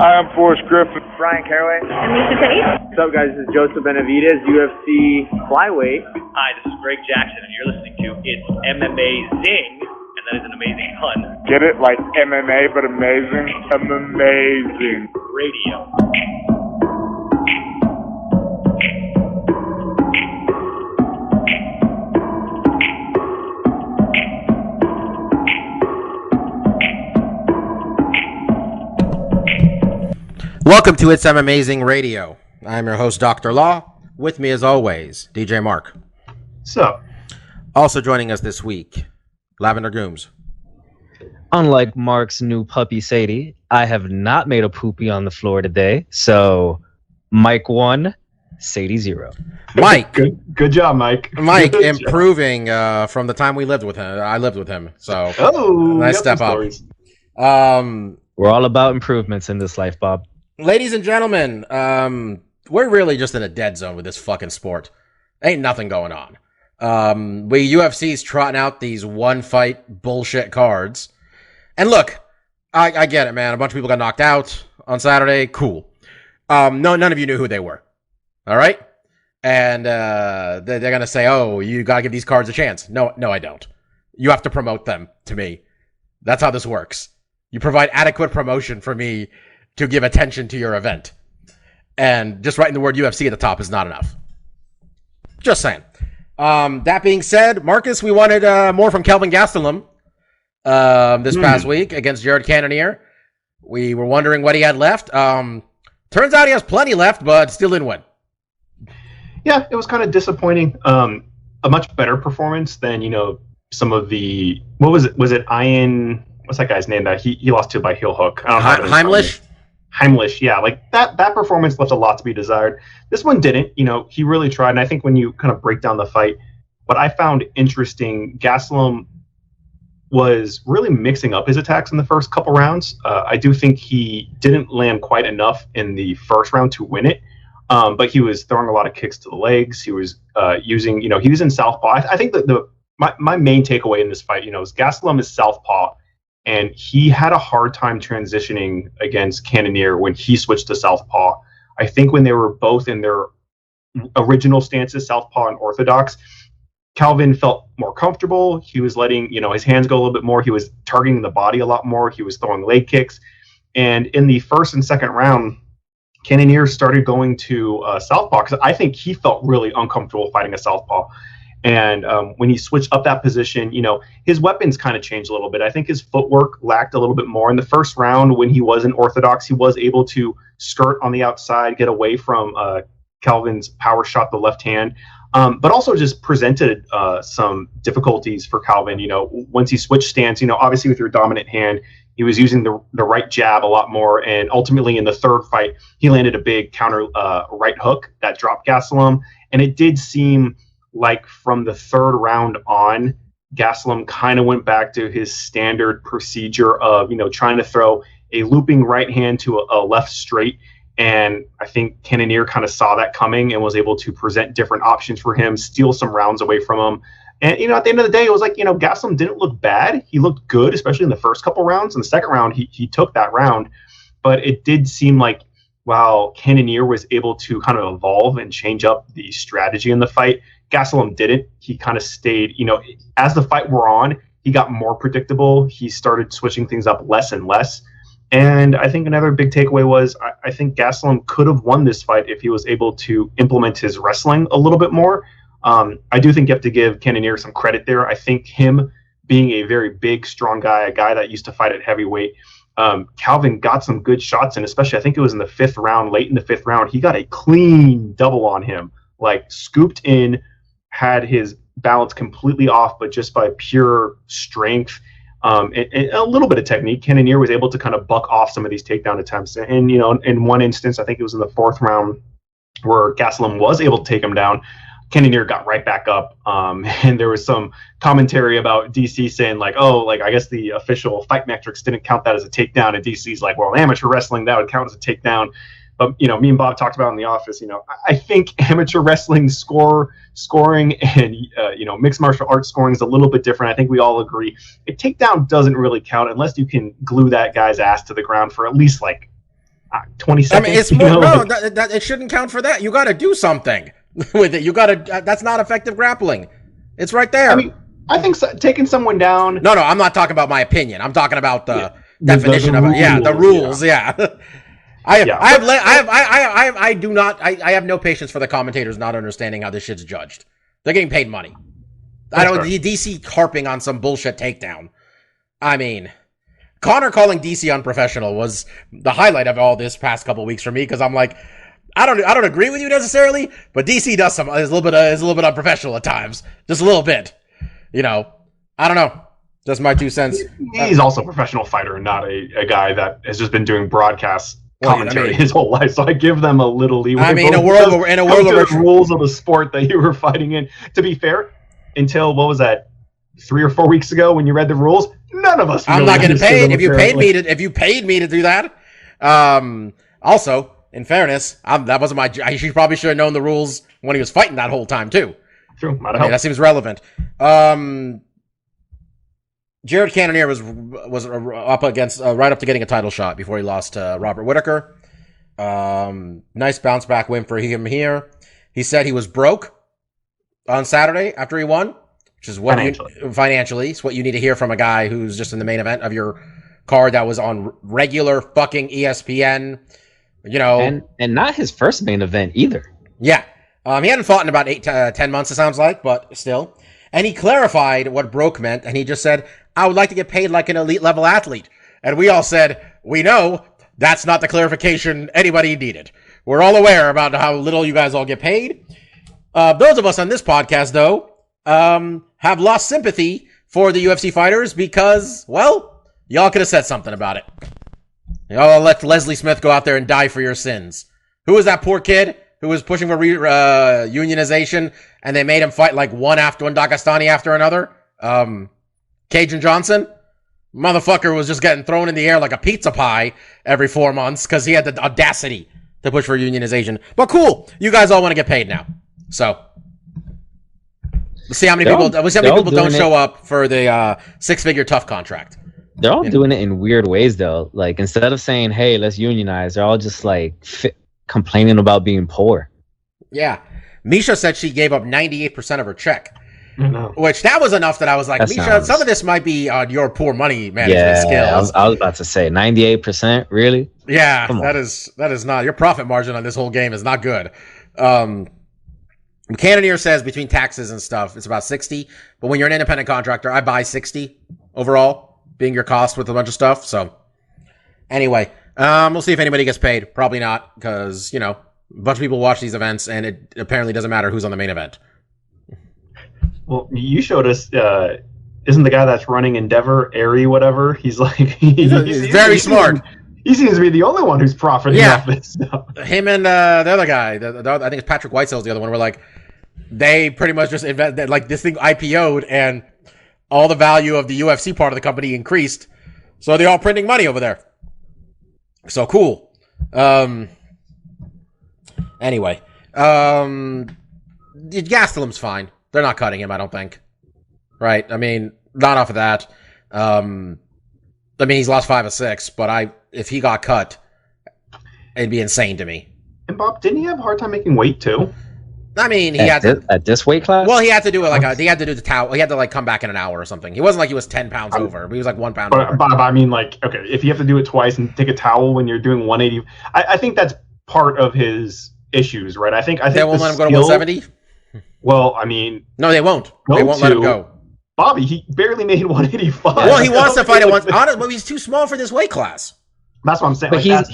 I'm Forrest Griffin. Brian Caraway. And Miesha Tate. What's up, guys? This is Joseph Benavidez, UFC flyweight. Hi, this is Greg Jackson, and you're listening to It's MMAzing, and that is an amazing pun. Get it? Like MMA, but amazing? MMAzing. Radio. Welcome to It's MMAzing Radio. I'm your host, Dr. Law. With me, as always, DJ Mark. So, also joining us this week, Lavender Gooms. Unlike Mark's new puppy, Sadie, I have not made a poopy on the floor today. So, Mike 1, Sadie 0. Mike. Good job, Mike. Mike improving from the time we lived with him. I lived with him. So, nice step up. We're all about improvements in this life, Bob. Ladies and gentlemen, we're really just in a dead zone with this fucking sport. Ain't nothing going on. UFC's trotting out these one-fight bullshit cards. And look, I get it, man. A bunch of people got knocked out on Saturday. Cool. None of you knew who they were. All right? And they're going to say, oh, you got to give these cards a chance. No, I don't. You have to promote them to me. That's how this works. You provide adequate promotion for me to give attention to your event. And just writing the word UFC at the top is not enough. Just saying. That being said, Marcus, we wanted more from Kelvin Gastelum this past week against Jared Cannonier. We were wondering what he had left. Turns out he has plenty left, but still didn't win. Yeah, it was kind of disappointing. A much better performance than, some of the... What was it? Was it Ian... What's that guy's name that he lost to by heel hook? Heimlich, yeah. Like that performance left a lot to be desired. This one didn't. He really tried. And I think when you kind of break down the fight, what I found interesting, Gastelum was really mixing up his attacks in the first couple rounds. I do think he didn't land quite enough in the first round to win it. But he was throwing a lot of kicks to the legs. He was using, he was in southpaw. I think that my main takeaway in this fight, is Gastelum is southpaw. And he had a hard time transitioning against Cannonier when he switched to southpaw. I think when they were both in their original stances, southpaw and orthodox, Calvin felt more comfortable. He was letting, his hands go a little bit more. He was targeting the body a lot more. He was throwing leg kicks. And in the first and second round, Cannionier started going to southpaw because I think he felt really uncomfortable fighting a southpaw. And when he switched up that position, his weapons kind of changed a little bit. I think his footwork lacked a little bit more. In the first round, when he was in orthodox, he was able to skirt on the outside, get away from Calvin's power shot, the left hand, but also just presented some difficulties for Calvin. Once he switched stance, obviously with your dominant hand, he was using the right jab a lot more. And ultimately in the third fight, he landed a big counter right hook that dropped Gastelum. And it did seem like from the third round on, Gastelum kind of went back to his standard procedure of, trying to throw a looping right hand to a left straight. And I think Cannionier kind of saw that coming and was able to present different options for him, steal some rounds away from him. And, at the end of the day, it was like, Gastelum didn't look bad. He looked good, especially in the first couple rounds. In the second round, he took that round. But it did seem like while Cannionier was able to kind of evolve and change up the strategy in the fight, Gastelum didn't. He kind of stayed, as the fight wore on, he got more predictable. He started switching things up less and less. And I think another big takeaway was I think Gastelum could have won this fight if he was able to implement his wrestling a little bit more. I do think you have to give Cannionier some credit there. I think him being a very big, strong guy, a guy that used to fight at heavyweight, Calvin got some good shots in, especially I think it was in the fifth round, late in the fifth round. He got a clean double on him, like scooped in, had his balance completely off, but just by pure strength and a little bit of technique, Cannionier was able to kind of buck off some of these takedown attempts. And, in one instance, I think it was in the fourth round where Gastelum was able to take him down, Cannionier got right back up. And there was some commentary about DC saying like, I guess the official fight metrics didn't count that as a takedown. And DC's like, well, amateur wrestling, that would count as a takedown. But, me and Bob talked about in the office, I think amateur wrestling scoring and, mixed martial arts scoring is a little bit different. I think we all agree. A takedown doesn't really count unless you can glue that guy's ass to the ground for at least 20 I seconds. mean, it's more, no, that it shouldn't count for that. You got to do something with it. You got to. That's not effective grappling. It's right there. I mean, I think taking someone down. No, I'm not talking about my opinion. I'm talking about the definition of it. Yeah, the rules. Yeah. I have no patience for the commentators not understanding how this shit's judged. They're getting paid money. I don't. DC harping on some bullshit takedown. I mean, Connor calling DC unprofessional was the highlight of all this past couple weeks for me because I'm like, I don't agree with you necessarily, but DC does is a little bit unprofessional at times, just a little bit. You know, I don't know. That's my 2 cents. He's also a professional fighter and not a guy that has just been doing broadcast commentary his whole life. So I give them a little leeway. I mean, in a world where the rules of the sport that you were fighting in. To be fair, until what was that, 3 or 4 weeks ago when you read the rules, none of us. I'm not getting paid. If you paid me to do that. Also, in fairness, that wasn't my. He probably should have known the rules when he was fighting that whole time too. True, might have helped. That seems relevant. Jared Cannonier was up against right up to getting a title shot before he lost to Robert Whittaker. Nice bounce back win for him here. He said he was broke on Saturday after he won, which is what financially it's what you need to hear from a guy who's just in the main event of your card that was on regular fucking ESPN. You know, and not his first main event either. Yeah. He hadn't fought in about 8 to 10 months, it sounds like, but still. And he clarified what broke meant, and he just said, I would like to get paid like an elite level athlete. And we all said, we know that's not the clarification anybody needed. We're all aware about how little you guys all get paid. Those of us on this podcast, though, have lost sympathy for the UFC fighters because, well, y'all could have said something about it. Y'all let Leslie Smith go out there and die for your sins. Who was that poor kid who was pushing for unionization, and they made him fight like one Dagestani after another? Cajun Johnson? Motherfucker was just getting thrown in the air like a pizza pie every 4 months because he had the audacity to push for unionization. But cool, you guys all want to get paid now. So, let's see how many people don't show up for the 6-figure tough contract. They're all doing it in weird ways, though. Like, instead of saying, hey, let's unionize, they're all just like complaining about being poor. Yeah. Miesha said she gave up 98% of her check. No. Which that was enough that I was like, Miesha, some of this might be on your poor money management skills. I was about to say 98%, really? Yeah, that is not your profit margin on this whole game is not good. Cannionier says between taxes and stuff, it's about 60. But when you're an independent contractor, I buy 60 overall, being your cost with a bunch of stuff. So anyway, we'll see if anybody gets paid. Probably not, because, you know, a bunch of people watch these events, and it apparently doesn't matter who's on the main event. Well, you showed us, isn't the guy that's running Endeavor, Airy, whatever? He's like, he's very smart. He seems to be the only one who's profiting off this stuff. Him and the other guy, I think it's Patrick Whitesell's the other one, were like, they pretty much just invested, like this thing IPO'd, and all the value of the UFC part of the company increased. So they're all printing money over there. So cool. Anyway, Gastelum's fine. They're not cutting him, I don't think. Right? I mean, not off of that. I mean, he's lost 5 of 6, but if he got cut, it'd be insane to me. And Bob, didn't he have a hard time making weight too? I mean, he had to at this weight class. Well, he had to do it he had to do the towel. He had to like come back in an hour or something. He wasn't like he was 10 pounds over. He was like 1 pound over. But I mean, like, okay, if you have to do it twice and take a towel when you're doing 180, I think that's part of his issues, right? I think they won't let him go to 170. Well, I mean, no, they won't. They won't let him go. Bobby, he barely made 185. Well, he wants to fight at once. Well, he's too small for this weight class. That's what I'm saying. But like,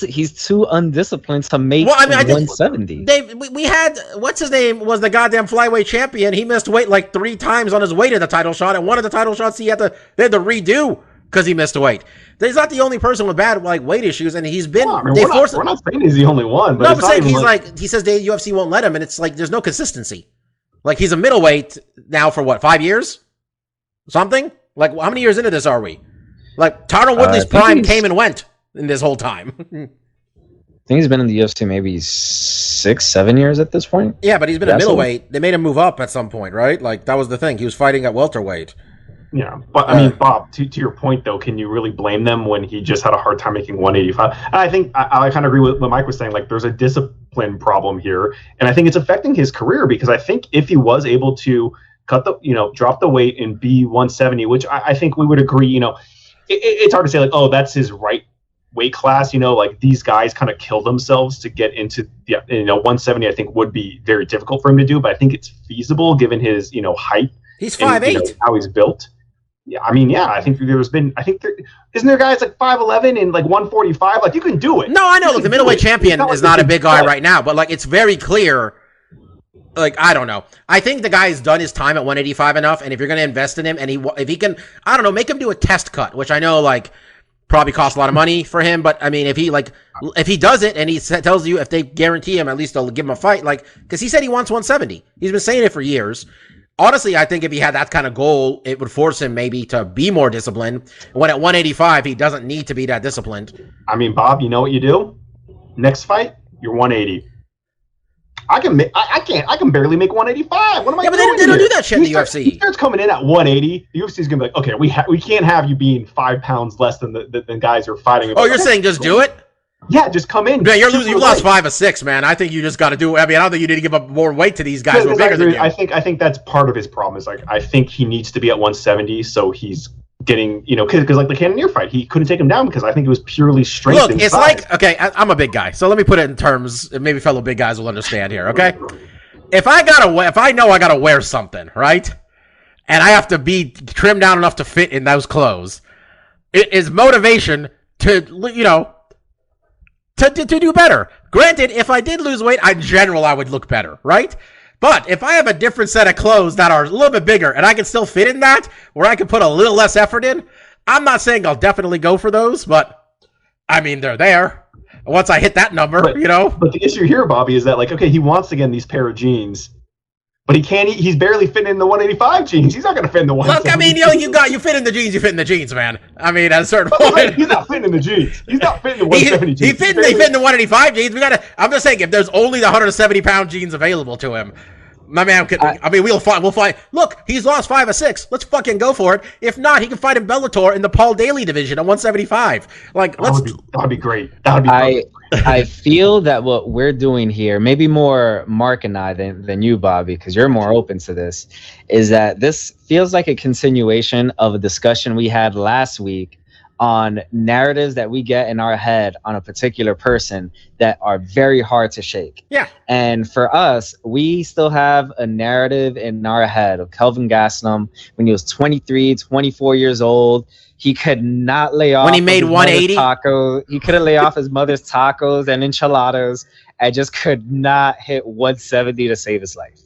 he's too undisciplined to make 170. We had, what's his name, was the goddamn flyweight champion. He missed weight like 3 times on his way to the title shot, and one of the title shots they had to redo because he missed weight. He's not the only person with bad like weight issues, and he's been. We're not saying he's the only one, but he says the UFC won't let him, and it's like there's no consistency. Like he's a middleweight now for what, 5 years, something? Like how many years into this are we? Like Tyron Woodley's prime came and went in this whole time. I think he's been in the UFC maybe 6-7 years at this point. Yeah, but he's been a middleweight. They made him move up at some point, right? Like that was the thing. He was fighting at welterweight. Yeah, but I mean, Bob, to your point though, can you really blame them when he just had a hard time making 185? And I think I kind of agree with what Mike was saying. Like, there's a discipline problem here, and I think it's affecting his career because I think if he was able to drop the weight and be 170, which I think we would agree, it's hard to say like, oh, that's his right weight class. Like these guys kind of kill themselves to get into 170. I think would be very difficult for him to do, but I think it's feasible given his height. He's 5'8", how he's built. Yeah, I mean, I think isn't there guys like 5'11" and like 145? Like, you can do it. No, I know. Look, the middleweight champion is not a big guy right now, but like, it's very clear. Like, I don't know. I think the guy's done his time at 185 enough, and if you're going to invest in him, and if he can, I don't know, make him do a test cut, which I know like probably costs a lot of money for him, but I mean, if he does it and he tells you if they guarantee him, at least they'll give him a fight, like, because he said he wants 170. He's been saying it for years. Honestly, I think if he had that kind of goal, it would force him maybe to be more disciplined. When at 185, he doesn't need to be that disciplined. I mean, Bob, you know what you do? Next fight, you're 180. I can barely make 185. What am I doing? Yeah, but they don't do that shit in the UFC. He starts coming in at 180. The UFC's gonna be like, okay, we can't have you being 5 pounds less than the guys who are fighting. Oh, you're saying just do it? Yeah, just come in. Yeah, you lost 5 or 6, man. I think you just got to do. I mean, I don't think you need to give up more weight to these guys who are bigger than you. I think that's part of his problem. Is like I think he needs to be at 170, so he's getting because like the Cannonier fight, he couldn't take him down because I think it was purely strength. Look, it's like I'm a big guy, so let me put it in terms. Maybe fellow big guys will understand here. Okay, if I know I gotta wear something, right, and I have to be trimmed down enough to fit in those clothes, it is motivation to to do better. Granted, if I did lose weight, in general, I would look better, right? But if I have a different set of clothes that are a little bit bigger and I can still fit in that, where I can put a little less effort in, I'm not saying I'll definitely go for those, but I mean, they're there. Once I hit that number, But the issue here, Bobby, is that like, okay, he wants to get these pair of jeans, but he's barely fitting in the 185 jeans. He's not going to fit in the 170. Look, I mean, you fit in the jeans, you fit in the jeans, man. I mean, at a certain point. He's not fitting in the jeans. He's not fitting in the 170 jeans. He fit in the 185 jeans. I'm just saying, if there's only the 170-pound jeans available to him, my man, we'll fight. Look, he's lost 5 or 6. Let's fucking go for it. If not, he can fight in Bellator in the Paul Daly division at 175. Like, that would be great. That would be I feel that what we're doing here, maybe more Mark and I than you, Bobby, because you're more open to this, is that this feels like a continuation of a discussion we had last week on narratives that we get in our head on a particular person that are very hard to shake. Yeah. And for us, we still have a narrative in our head of Kelvin Gastelum when he was 23, 24 years old. He could not lay off. When he made 180? He couldn't lay off his mother's tacos and enchiladas and just could not hit 170 to save his life.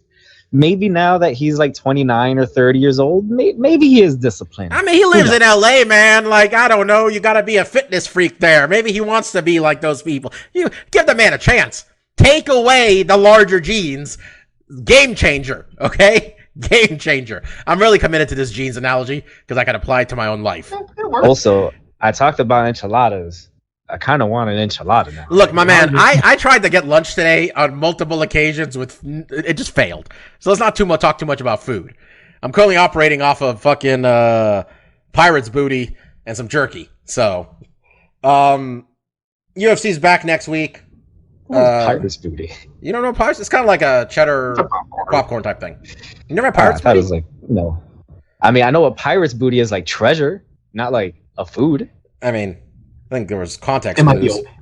Maybe now that he's like 29 or 30 years old, maybe he is disciplined. I mean, he lives in LA, man. Like, I don't know. You got to be a fitness freak there. Maybe he wants to be like those people. You give the man a chance. Take away the larger jeans. Game changer, okay? Game changer. I'm really committed to this jeans analogy because I can apply it to my own life. Also, I talked about enchiladas. I kind of want an enchilada now. Look, my man, I tried to get lunch today on multiple occasions. It just failed. So let's not talk too much about food. I'm currently operating off of fucking Pirates booty and some jerky. So, UFC's back next week. Pirates booty? You don't know Pirates? It's kind of like a cheddar popcorn type thing. You never had Pirates booty? I was like, no. I mean, I know what Pirates booty is, like treasure, not like a food. I mean, I think there was context. It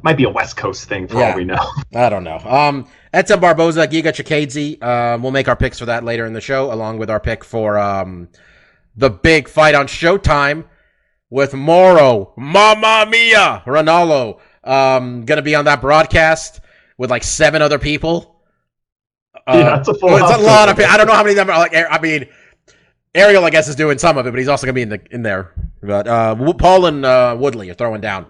might be a West Coast thing for all we know. I don't know. Ep Barboza, Giga Chikadze. We'll make our picks for that later in the show, along with our pick for the big fight on Showtime with Moro, Mamma Mia, Ronaldo. Gonna be on that broadcast with like 7 other people. It's a lot of people. I don't know how many of them are. Like, I mean, Ariel, I guess, is doing some of it, but he's also gonna be in there. But Paul and Woodley are throwing down.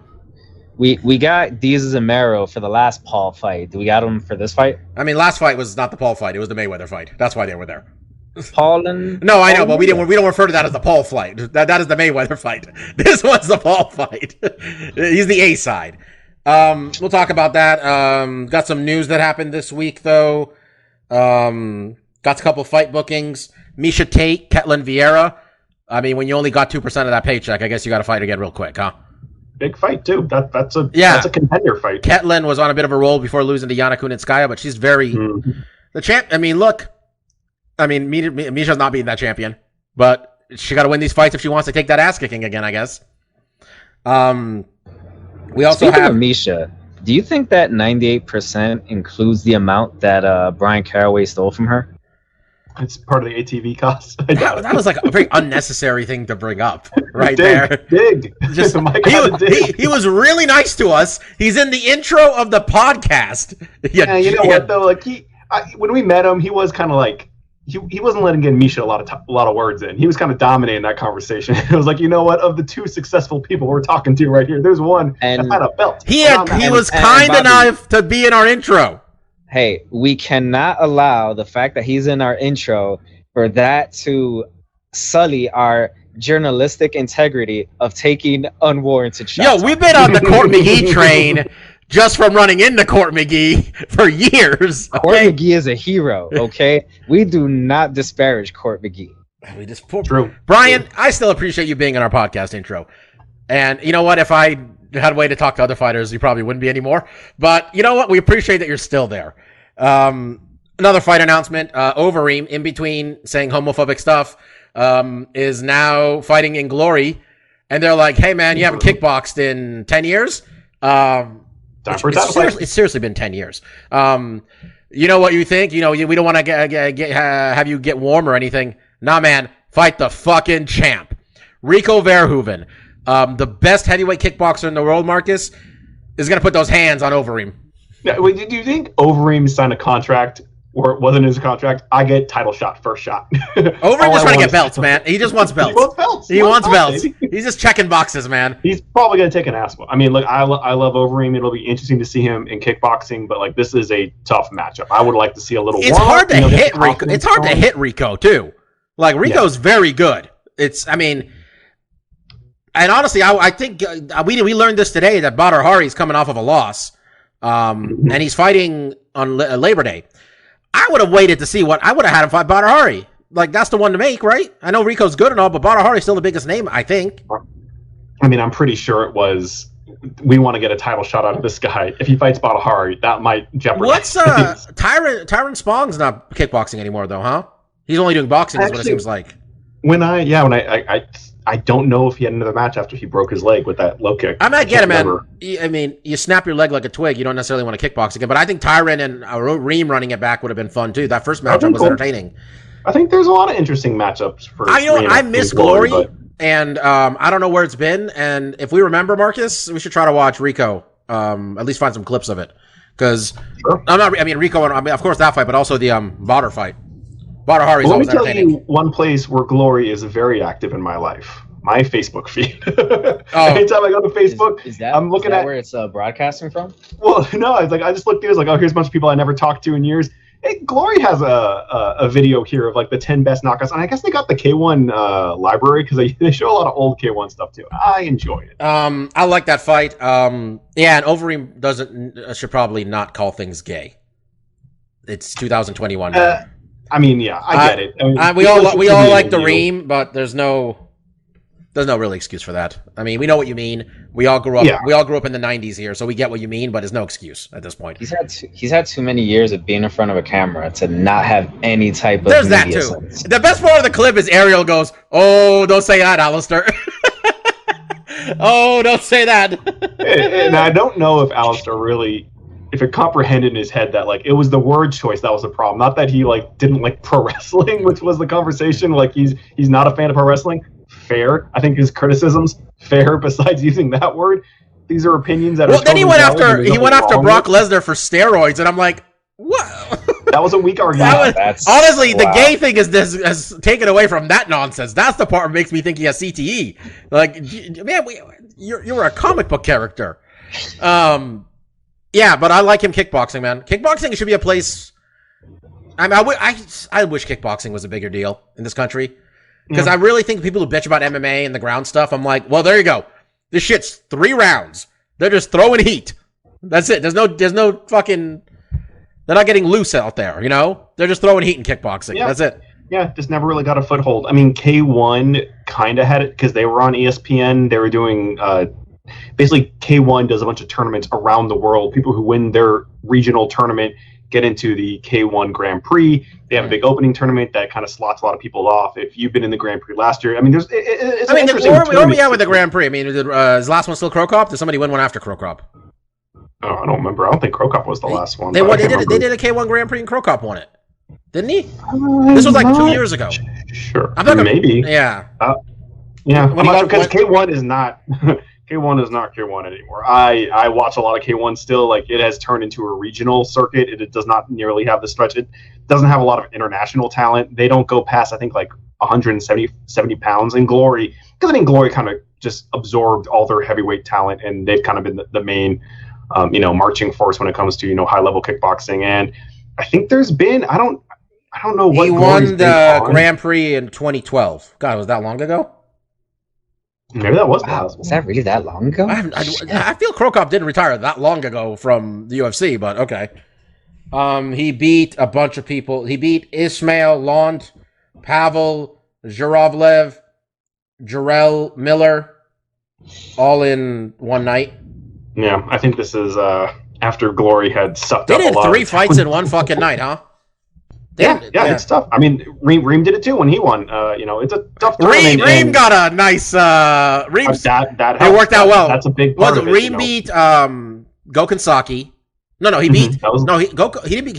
We got Diaz and Mero for the last Paul fight. Do we got them for this fight? I mean, last fight was not the Paul fight; it was the Mayweather fight. That's why they were there. Paul and no, I know, but we don't refer to that as the Paul fight. That is the Mayweather fight. This one's the Paul fight. He's the A side. We'll talk about that. Got some news that happened this week though. Got a couple fight bookings. Miesha Tate, Ketlin Vieira. I mean, when you only got 2% of that paycheck, I guess you got to fight again real quick, huh? Big fight too. That's a contender fight. Ketlin was on a bit of a roll before losing to Yana Kunitskaya, but she's very the champ. I mean, look, I mean, Miesha's not beating that champion, but she got to win these fights if she wants to take that ass kicking again, I guess. We also Speaking have of Miesha. Do you think that 98% includes the amount that Brian Caraway stole from her? It's part of the ATV cost. that was like a very unnecessary thing to bring up right there. Dig. Just, he was really nice to us. He's in the intro of the podcast. Yeah, you know what though? Like when we met him, he was kind of like he wasn't letting Miesha a lot of words in. He was kind of dominating that conversation. It was like, you know what? Of the two successful people we're talking to right here, there's one that had a belt. He was kind enough to be in our intro. Hey, we cannot allow the fact that he's in our intro for that to sully our journalistic integrity of taking unwarranted shots. Yo, we've been on the Court McGee train just from running into Court McGee for years. Court McGee is a hero, okay? We do not disparage Court McGee. True. Brian, I still appreciate you being in our podcast intro. And you know what? If I had a way to talk to other fighters, you probably wouldn't be anymore. But you know what? We appreciate that you're still there. Another fight announcement. Overeem, in between saying homophobic stuff, is now fighting in Glory. And they're like, hey, man, you haven't kickboxed in 10 years? It's seriously been 10 years. You know what you think? You know, we don't want to have you get warm or anything. Nah, man. Fight the fucking champ. Rico Verhoeven. The best heavyweight kickboxer in the world, Marcus, is going to put those hands on Overeem. Now, do you think Overeem signed a contract or it wasn't his contract? I get title shot, first shot. Overeem just trying to get belts, man. He just wants belts. He wants belts. He's just checking boxes, man. He's probably going to take an ass. I mean, look, I love Overeem. It'll be interesting to see him in kickboxing, but like this is a tough matchup. I would like to see a little. It's hard to hit Rico. It's hard to hit Rico too. Like Rico's very good. And honestly, I think we learned this today that Badr Hari is coming off of a loss, and he's fighting on Labor Day. I would have waited to see I would have had him fight Badr Hari. Like that's the one to make, right? I know Rico's good and all, but Badr Hari is still the biggest name, I think. I mean, I'm pretty sure it was. We want to get a title shot out of this guy. If he fights Badr Hari, that might jeopardize. What's Tyron Spong's not kickboxing anymore though, huh? He's only doing boxing. Is what it seems like. I don't know if he had another match after he broke his leg with that low kick. I might get it, man. I mean, you snap your leg like a twig. You don't necessarily want to kickbox again. But I think Tyron and Reem running it back would have been fun, too. That first matchup was entertaining. I think there's a lot of interesting matchups for I miss Glory, and I don't know where it's been. And if we remember, Marcus, we should try to watch Rico, at least find some clips of it. Because, Rico, of course, that fight, but also the Badr fight. Badr Hari is always entertaining. Let me tell you one place where Glory is very active in my life. My Facebook feed. Anytime I go to Facebook, I'm looking at where it's broadcasting from. Well, no, I just looked through. It's like, here's a bunch of people I never talked to in years. Hey, Glory has a video here of like the 10 best knockouts, and I guess they got the K1 library because they show a lot of old K1 stuff too. I enjoy it. I like that fight. And Overeem should probably not call things gay. It's 2021 now. I mean, yeah, I get it. I mean, we all like the Reem, but there's no really excuse for that. I mean, we know what you mean. We all grew up. Yeah. We all grew up in the '90s here, so we get what you mean. But there's no excuse at this point. He's had too many years of being in front of a camera to not have any type of. There's that too. Sense. The best part of the clip is Ariel goes, "Oh, don't say that, Alistair." Oh, don't say that. And I don't know if Alistair really. If it comprehended in his head that like it was the word choice that was the problem, not that he like didn't like pro wrestling, which was the conversation. Like he's not a fan of pro wrestling. Fair. I think his criticisms fair. Besides using that word, these are opinions that. Well, then he went after Brock Lesnar for steroids, and I'm like, what? That was a weak argument. Honestly, the gay thing is taken away from that nonsense. That's the part that makes me think he has CTE. Like, man, you're a comic book character. Yeah, but I like him kickboxing, man. Kickboxing should be a place. I mean, I wish kickboxing was a bigger deal in this country because I really think people who bitch about MMA and the ground stuff. I'm like, well, there you go. This shit's 3 rounds. They're just throwing heat. That's it. There's no fucking. They're not getting loose out there. You know, they're just throwing heat in kickboxing. Yeah. That's it. Yeah, just never really got a foothold. I mean, K1 kind of had it because they were on ESPN. They were doing basically K1 does a bunch of tournaments around the world. People who win their regional tournament get into the K1 Grand Prix. They have a big opening tournament that kind of slots a lot of people off. If you've been in the Grand Prix last year, I mean, it's an interesting where are we at with the Grand Prix? I mean, is the last one still Crow Cop? Did somebody win one after Crow Cop? Oh, I don't remember. I don't think Crow Cop was the last one. They did a K1 Grand Prix and Crow Cop won it. Didn't he? This was like 2 years ago. Sure. Maybe. Yeah. Yeah. Because K1 is not K1 is not K1 anymore. I watch a lot of K1 still. Like, it has turned into a regional circuit. It does not nearly have the stretch. It doesn't have a lot of international talent. They don't go past, I think, like 170 pounds in Glory. Because I think Glory kind of just absorbed all their heavyweight talent, and they've kind of been the main, marching force when it comes to, high level kickboxing. And I think there's been, I don't know what. He won the Grand Prix in 2012. God, was that long ago? Maybe that was. Wow, was that really that long ago? I feel Crow Cop didn't retire that long ago from the UFC, but okay. He beat a bunch of people. He beat Ismail Lond, Pavel Zhuravlev, Jarrell Miller, all in one night. Yeah, I think this is after Glory had sucked up a lot. They did 3 fights in one fucking night, huh? Yeah, it's tough. I mean, Reem did it too when he won. It's a tough tournament. Reem got a nice. Reem's, that it worked out well. That's a big part of it. Reem beat Gokhan Saki. No, he beat. He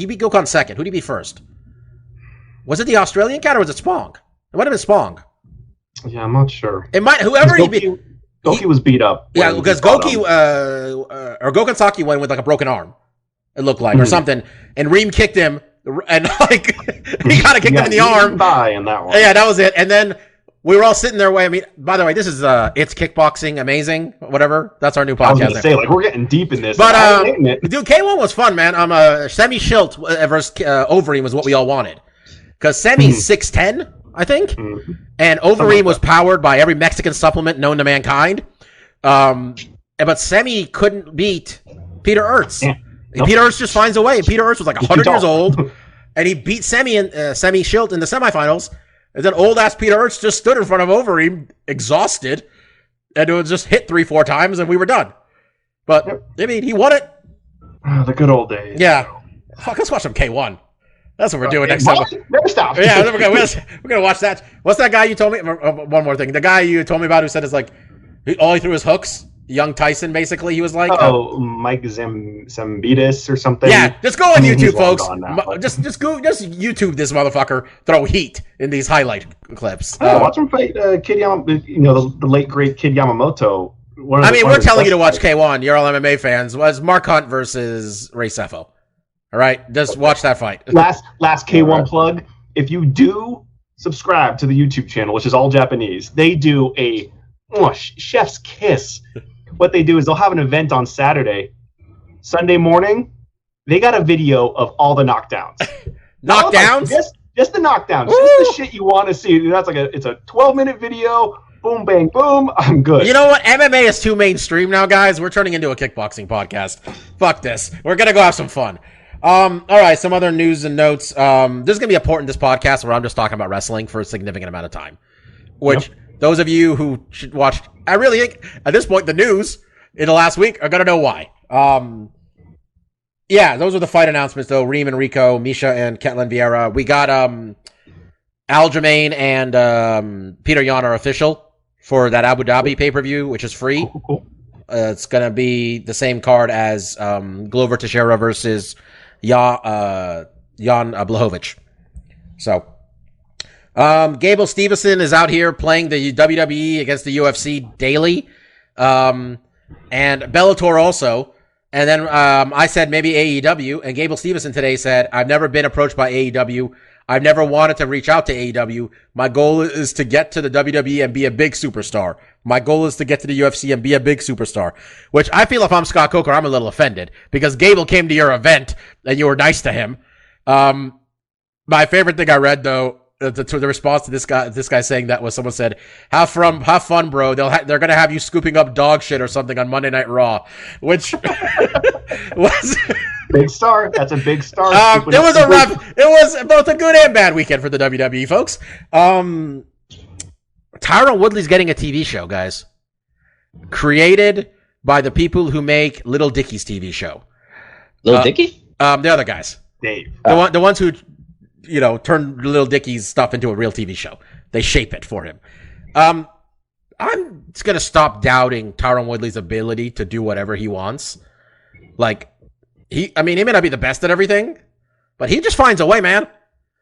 beat Gokhan second. Who did he beat first? Was it the Australian cat or was it Spong? It might have been Spong. Yeah, I'm not sure. It might. Whoever he beat. Goki was beat up. Yeah, because Goki or Gokhan Saki went with like a broken arm. It looked like or something, and Reem kicked him. And like he kind of kicked him in the arm. In that one. Yeah, that was it. And then we were all sitting there. I mean, by the way, this is it's kickboxing amazing. Whatever. That's our new podcast. I was gonna say, like, we're getting deep in this. But dude, K1 was fun, man. Semi Schilt versus Overeem was what we all wanted because Semi's 6'10", I think, and Overeem was powered by every Mexican supplement known to mankind. But Semi couldn't beat Peter Ertz. Yeah. Peter Ertz just finds a way. And Peter Ertz was like 100 years old, and he beat Semi Schilt in the semifinals. And then old ass Peter Ertz just stood in front of Overeem, exhausted, and it was just hit 3-4 times, and we were done. But I mean, he won it. The good old days. Yeah. Fuck, let's watch some K1. That's what we're doing next time. Never stop. Yeah, we're gonna watch that. What's that guy you told me? One more thing. The guy you told me about who said it's like all he threw his hooks. Young Tyson, basically, he was like, Mike Zambidis or something. Yeah, just go on YouTube, folks. Just YouTube this motherfucker. Throw heat in these highlight clips. Watch him fight Kid Yamamoto, the late great Kid Yamamoto. We're telling you to watch K1. You're all MMA fans. Was Mark Hunt versus Ray Sefo. All right, just watch that fight. Last K1 plug. If you do subscribe to the YouTube channel, which is all Japanese, they do a chef's kiss. What they do is they'll have an event on Saturday. Sunday morning, they got a video of all the knockdowns. Knockdowns? Like, just the knockdowns. Just the shit you want to see. That's like it's a 12-minute video. Boom, bang, boom. I'm good. You know what? MMA is too mainstream now, guys. We're turning into a kickboxing podcast. Fuck this. We're going to go have some fun. All right, some other news and notes. This is going to be a part in this podcast where I'm just talking about wrestling for a significant amount of time. Which... Yep. Those of you who should watch, I really think at this point the news in the last week are gonna know why. Those are the fight announcements though. Reem and Rico, Miesha and Ketlin Vieira. We got Aljamain and Peter Yan are official for that Abu Dhabi pay-per-view, which is free. Cool. It's gonna be the same card as Glover Teixeira versus Jan Blachowicz. So. Gable Stevenson is out here playing the WWE against the UFC daily. And Bellator also. And then I said maybe AEW. And Gable Stevenson today said, I've never been approached by AEW. I've never wanted to reach out to AEW. My goal is to get to the WWE and be a big superstar. My goal is to get to the UFC and be a big superstar. Which I feel if I'm Scott Coker, I'm a little offended. Because Gable came to your event and you were nice to him. My favorite thing I read, though, the response to this guy saying that was someone said, have fun, bro. They're gonna have you scooping up dog shit or something on Monday Night Raw, which was Big star. That's a big star. It was a rough. It was both a good and bad weekend for the WWE folks. Tyron Woodley's getting a TV show, guys. Created by the people who make Little Dicky's TV show. Little Dicky? The other guys. Dave. The ones who, turn Little Dicky's stuff into a real TV show. They shape it for him. I'm just gonna stop doubting Tyron Woodley's ability to do whatever he wants. Like, he may not be the best at everything, but he just finds a way, man.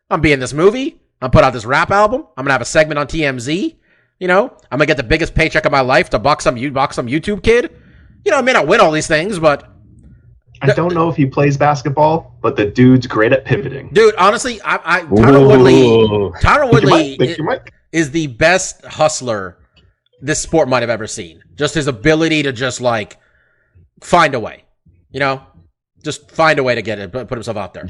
I'm be in this movie. I'm put out this rap album. I'm gonna have a segment on TMZ. I'm gonna get the biggest paycheck of my life to box some YouTube kid. I may not win all these things, but I don't know if he plays basketball, but the dude's great at pivoting. Dude, honestly, Tyron Woodley is the best hustler this sport might have ever seen. Just his ability to just find a way, just find a way to get it, put himself out there.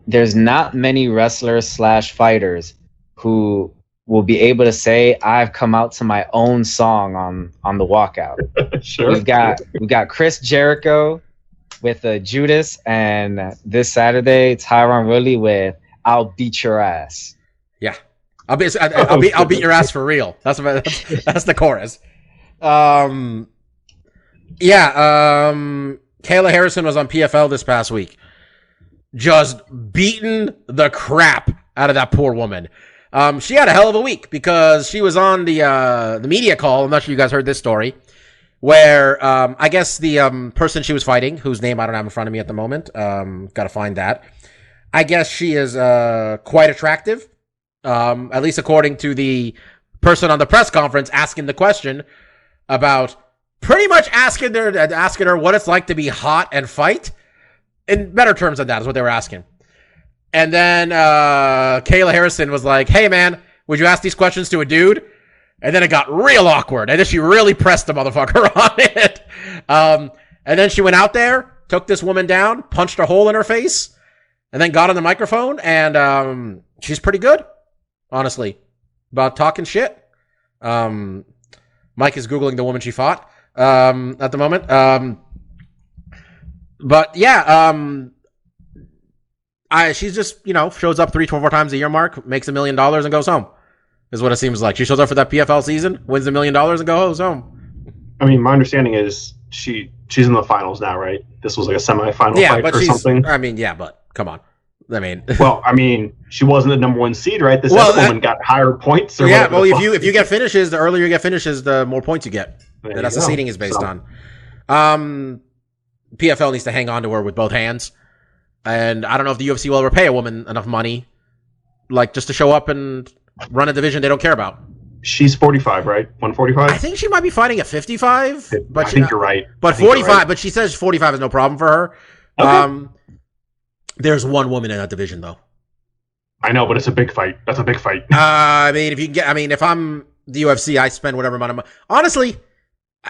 There's not many wrestlers / fighters who will be able to say, I've come out to my own song on the walkout. Sure. We've got Chris Jericho with Judas, and this Saturday, Tyron Woodley with I'll Beat Your Ass. Yeah. I'll beat your ass for real. That's the chorus. Kayla Harrison was on PFL this past week. Just beating the crap out of that poor woman. She had a hell of a week because she was on the media call. I'm not sure you guys heard this story, where I guess the person she was fighting, whose name I don't have in front of me at the moment, got to find that. I guess she is quite attractive. At least according to the person on the press conference asking the question about pretty much asking her what it's like to be hot and fight. In better terms than that is what they were asking. And then Kayla Harrison was like, hey, man, would you ask these questions to a dude? And then it got real awkward. And then she really pressed the motherfucker on it. And then she went out there, took this woman down, punched a hole in her face, and then got on the microphone. And she's pretty good. Honestly, about talking shit. Mike is Googling the woman she fought at the moment. But yeah, she's just, shows up 3-4 times a year mark, makes $1 million and goes home, is what it seems like. She shows up for that PFL season, wins $1 million and goes home. I mean, my understanding is she's in the finals now, right? This was like a semifinal fight or something. But come on. She wasn't the number one seed, right? This woman got higher points. If you get finishes, the earlier you get finishes, the more points you get. That's the seeding is based on. PFL needs to hang on to her with both hands, and I don't know if the UFC will ever pay a woman enough money, just to show up and run a division they don't care about. She's 45, right? 145. I think she might be fighting at 55. But I think you're right. But 45. Right. But she says 45 is no problem for her. Okay. There's one woman in that division, though. I know, but it's a big fight. That's a big fight. If I'm the UFC, I spend whatever amount of money. Honestly,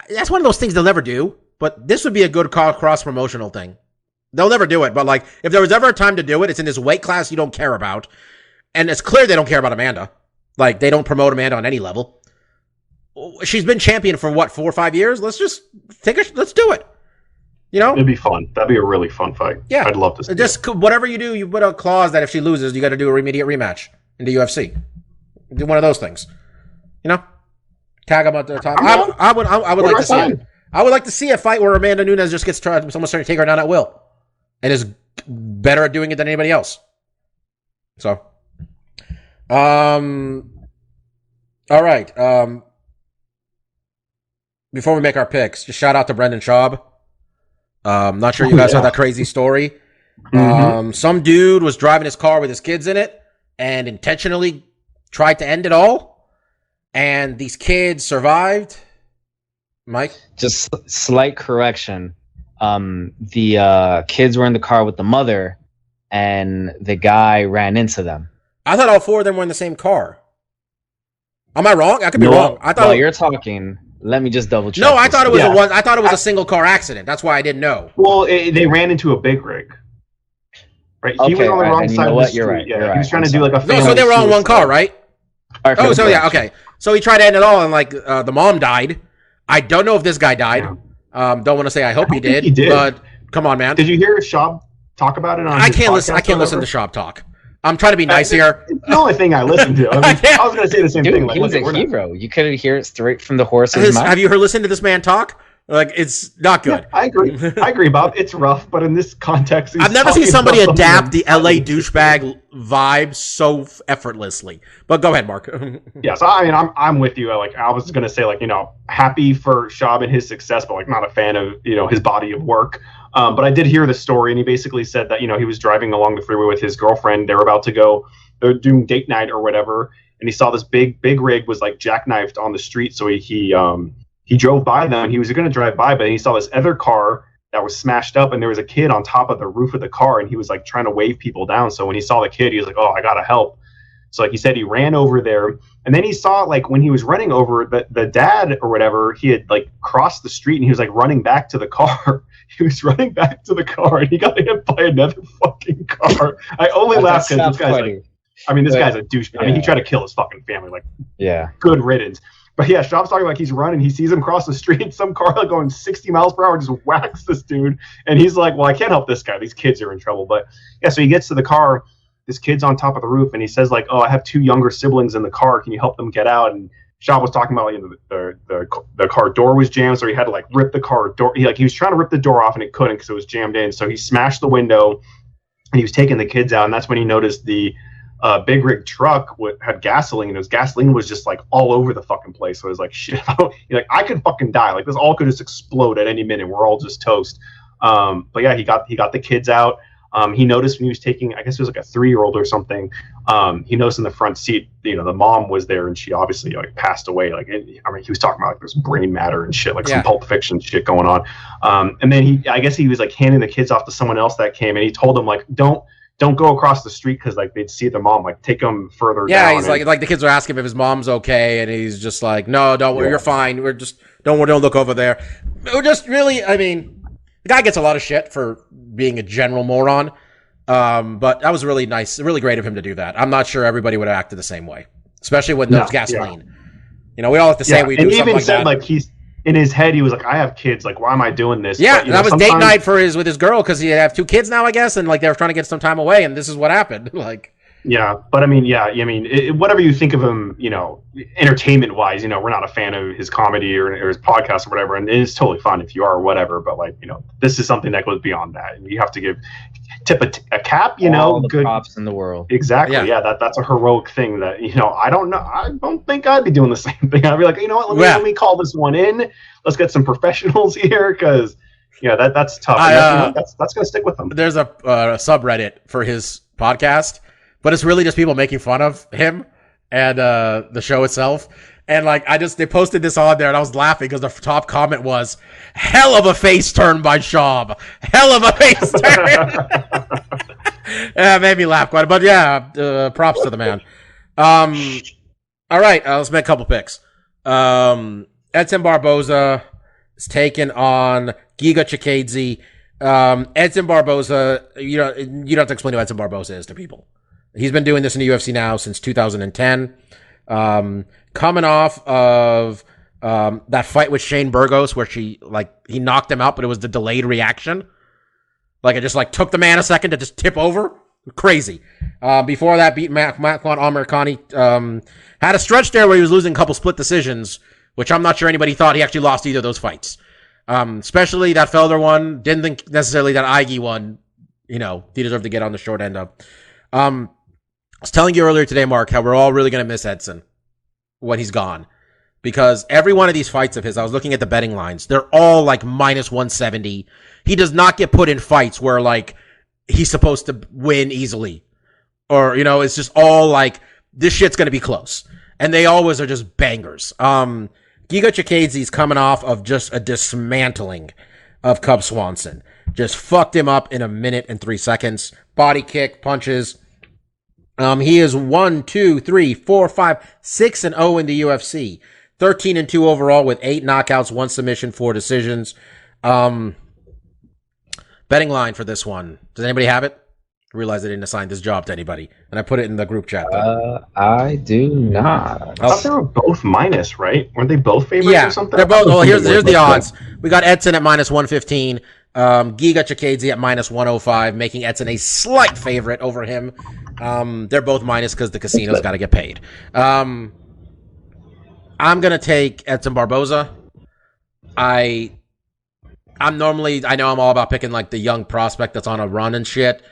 that's one of those things they'll never do. But this would be a good cross-promotional thing. They'll never do it. But, if there was ever a time to do it, it's in this weight class you don't care about. And it's clear they don't care about Amanda. They don't promote Amanda on any level. She's been champion for, 4 or 5 years? Let's just let's do it. It'd be fun. That'd be a really fun fight. Yeah. I'd love to see it. Whatever you do, you put a clause that if she loses, you got to do a immediate rematch in the UFC. Do one of those things. Tag them at the top. I would like to see it. I would like to see a fight where Amanda Nunes just gets someone's trying to take her down at will, and is better at doing it than anybody else. So, all right. Before we make our picks, just shout out to Brendan Schaub. Not sure you guys heard that crazy story. Mm-hmm. Some dude was driving his car with his kids in it and intentionally tried to end it all, and these kids survived. Mike? Just slight correction. The kids were in the car with the mother, and the guy ran into them. I thought all 4 of them were in the same car. Am I wrong? I could be wrong. I thought you're talking. Let me just double check. No, I thought it was I thought it was a single car accident. That's why I didn't know. Well, they ran into a big rig. Right? He was on the wrong side of the street. You're right. Yeah, he was trying to do a so they were on one car, right? Okay. So he tried to end it all, and the mom died. I don't know if this guy died. Don't want to say I hope he did. But come on, man. Did you hear Schaub talk about it on I his can't podcast listen. I can't or listen to whatever? Shop Talk. I'm trying to be nice here. It's the only thing I listen to. I mean, I was going to say the same Dude, thing. Like, he was look, a we're not- hero. You could hear it straight from the horse's mouth. Have you listened to this man talk? Like, it's not good. Yeah, I agree. I agree, Bob. It's rough, but in this context, he's I've never seen talking somebody about adapt the something LA funny. douchebag vibe so effortlessly. But go ahead, Mark. Yeah, so I mean, I'm with you. Like, I was gonna say, like, you know, happy for Shab and his success, but like, not a fan of, you know, his body of work. But I did hear the story, and he basically said that, you know, he was driving along the freeway with his girlfriend. They were about to go, they're doing date night or whatever, and he saw this big rig was like jackknifed on the street. So he drove by them, and he was going to drive by, but he saw this other car that was smashed up, and there was a kid on top of the roof of the car, and he was like trying to wave people down. So when he saw the kid, he was like, "Oh, I gotta help." So like he said, he ran over there, and then he saw, like, when he was running over, the dad or whatever, he had like crossed the street, and he was like running back to the car. He was running back to the car, and he got hit by another fucking car. I only laugh because this guy's like, I mean, this guy's a douche. I mean, he tried to kill his fucking family. Like, Yeah. good riddance. But yeah, Shab's talking like he's running. He sees him cross the street. Some car like going 60 miles per hour just whacks this dude. And he's like, well, I can't help this guy. These kids are in trouble. But yeah, so he gets to the car. This kid's on top of the roof, and he says, like, oh, I have 2 younger siblings in the car. Can you help them get out? And Shab was talking about, like, you know, the car door was jammed, so he had to like rip the car door. He was trying to rip the door off, and it couldn't because it was jammed in. So he smashed the window, and he was taking the kids out. And that's when he noticed the big rig truck had gasoline, and his gasoline was just like all over the fucking place. So it was like, shit, like, I could fucking die. Like, this all could just explode at any minute. We're all just toast. But yeah, he got the kids out. He noticed when he was taking, I guess it was like a 3-year-old or something. He noticed in the front seat, you know, the mom was there, and she obviously like passed away. Like, I mean, he was talking about like there's brain matter and shit, like some Pulp Fiction shit going on. And then I guess he was like handing the kids off to someone else that came, and he told them, like, don't go across the street because like they'd see the mom, like, take them further down. Yeah, he's like the kids are asking if his mom's okay, and he's just like, no, don't worry, you're fine. We're just don't look over there. We're just really, I mean, the guy gets a lot of shit for being a general moron. But that was really nice, really great of him to do that. I'm not sure everybody would have acted the same way, especially with those gasoline. Yeah. You know, we all have to say we do something like that. And he even said, like, he's in his head, he was like, I have kids, like, why am I doing this? Yeah, but, that was date night with his girl, because he have 2 kids now, I guess, and like they were trying to get some time away, and this is what happened. Like, yeah, but I mean, whatever you think of him, you know, entertainment wise, you know, we're not a fan of his comedy or his podcast or whatever, and it's totally fun if you are or whatever. But like, you know, this is something that goes beyond that, and you have to tip a cap, you know, all the good props in the world. Exactly. Yeah, that's a heroic thing that, you know, I don't think I'd be doing the same thing. I'd be like, you know what, let me call this one in. Let's get some professionals here, because that's tough. That's gonna stick with them. There's a subreddit for his podcast, but it's really just people making fun of him and the show itself. And like, they posted this on there, and I was laughing because the top comment was, "Hell of a face turn by Shab. Hell of a face turn." Yeah, it made me laugh quite a bit. But yeah, props to the man. All right, let's make a couple picks. Edson Barboza is taking on Giga Chikadze. Edson Barboza, you don't have to explain who Edson Barboza is to people. He's been doing this in the UFC now since 2010. Coming off of that fight with Shane Burgos, where he knocked him out, but it was the delayed reaction. Like, it just like took the man a second to just tip over. Crazy. Before that, beat Makwan Amirkhani. Had a stretch there where he was losing a couple split decisions, which I'm not sure anybody thought he actually lost either of those fights. Especially that Felder one. Didn't think necessarily that Ige one, you know, he deserved to get on the short end of. I was telling you earlier today, Mark, how we're all really going to miss Edson when he's gone. Because every one of these fights of his, I was looking at the betting lines, they're all like minus 170. He does not get put in fights where like he's supposed to win easily. Or, you know, it's just all like, this shit's going to be close. And they always are just bangers. Giga Chikadze's coming off of just a dismantling of Cub Swanson. Just fucked him up in a minute and 3 seconds. Body kick, punches. He is 1, 2, 3, 4, 5, 6 and 0 in the UFC. 13 and 2 overall with 8 knockouts, 1 submission, 4 decisions. Betting line for this one. Does anybody have it? I realized I didn't assign this job to anybody, and I put it in the group chat. I do not. I thought they were both minus, right? Weren't they both favorites or something? They're both. Well, here's the odds. We got Edson at minus 115. Giga Chikadze at -105, making Edson a slight favorite over him. They're both minus because the casino's got to get paid. I'm going to take Edson Barboza. I know I'm all about picking like the young prospect that's on a run and shit.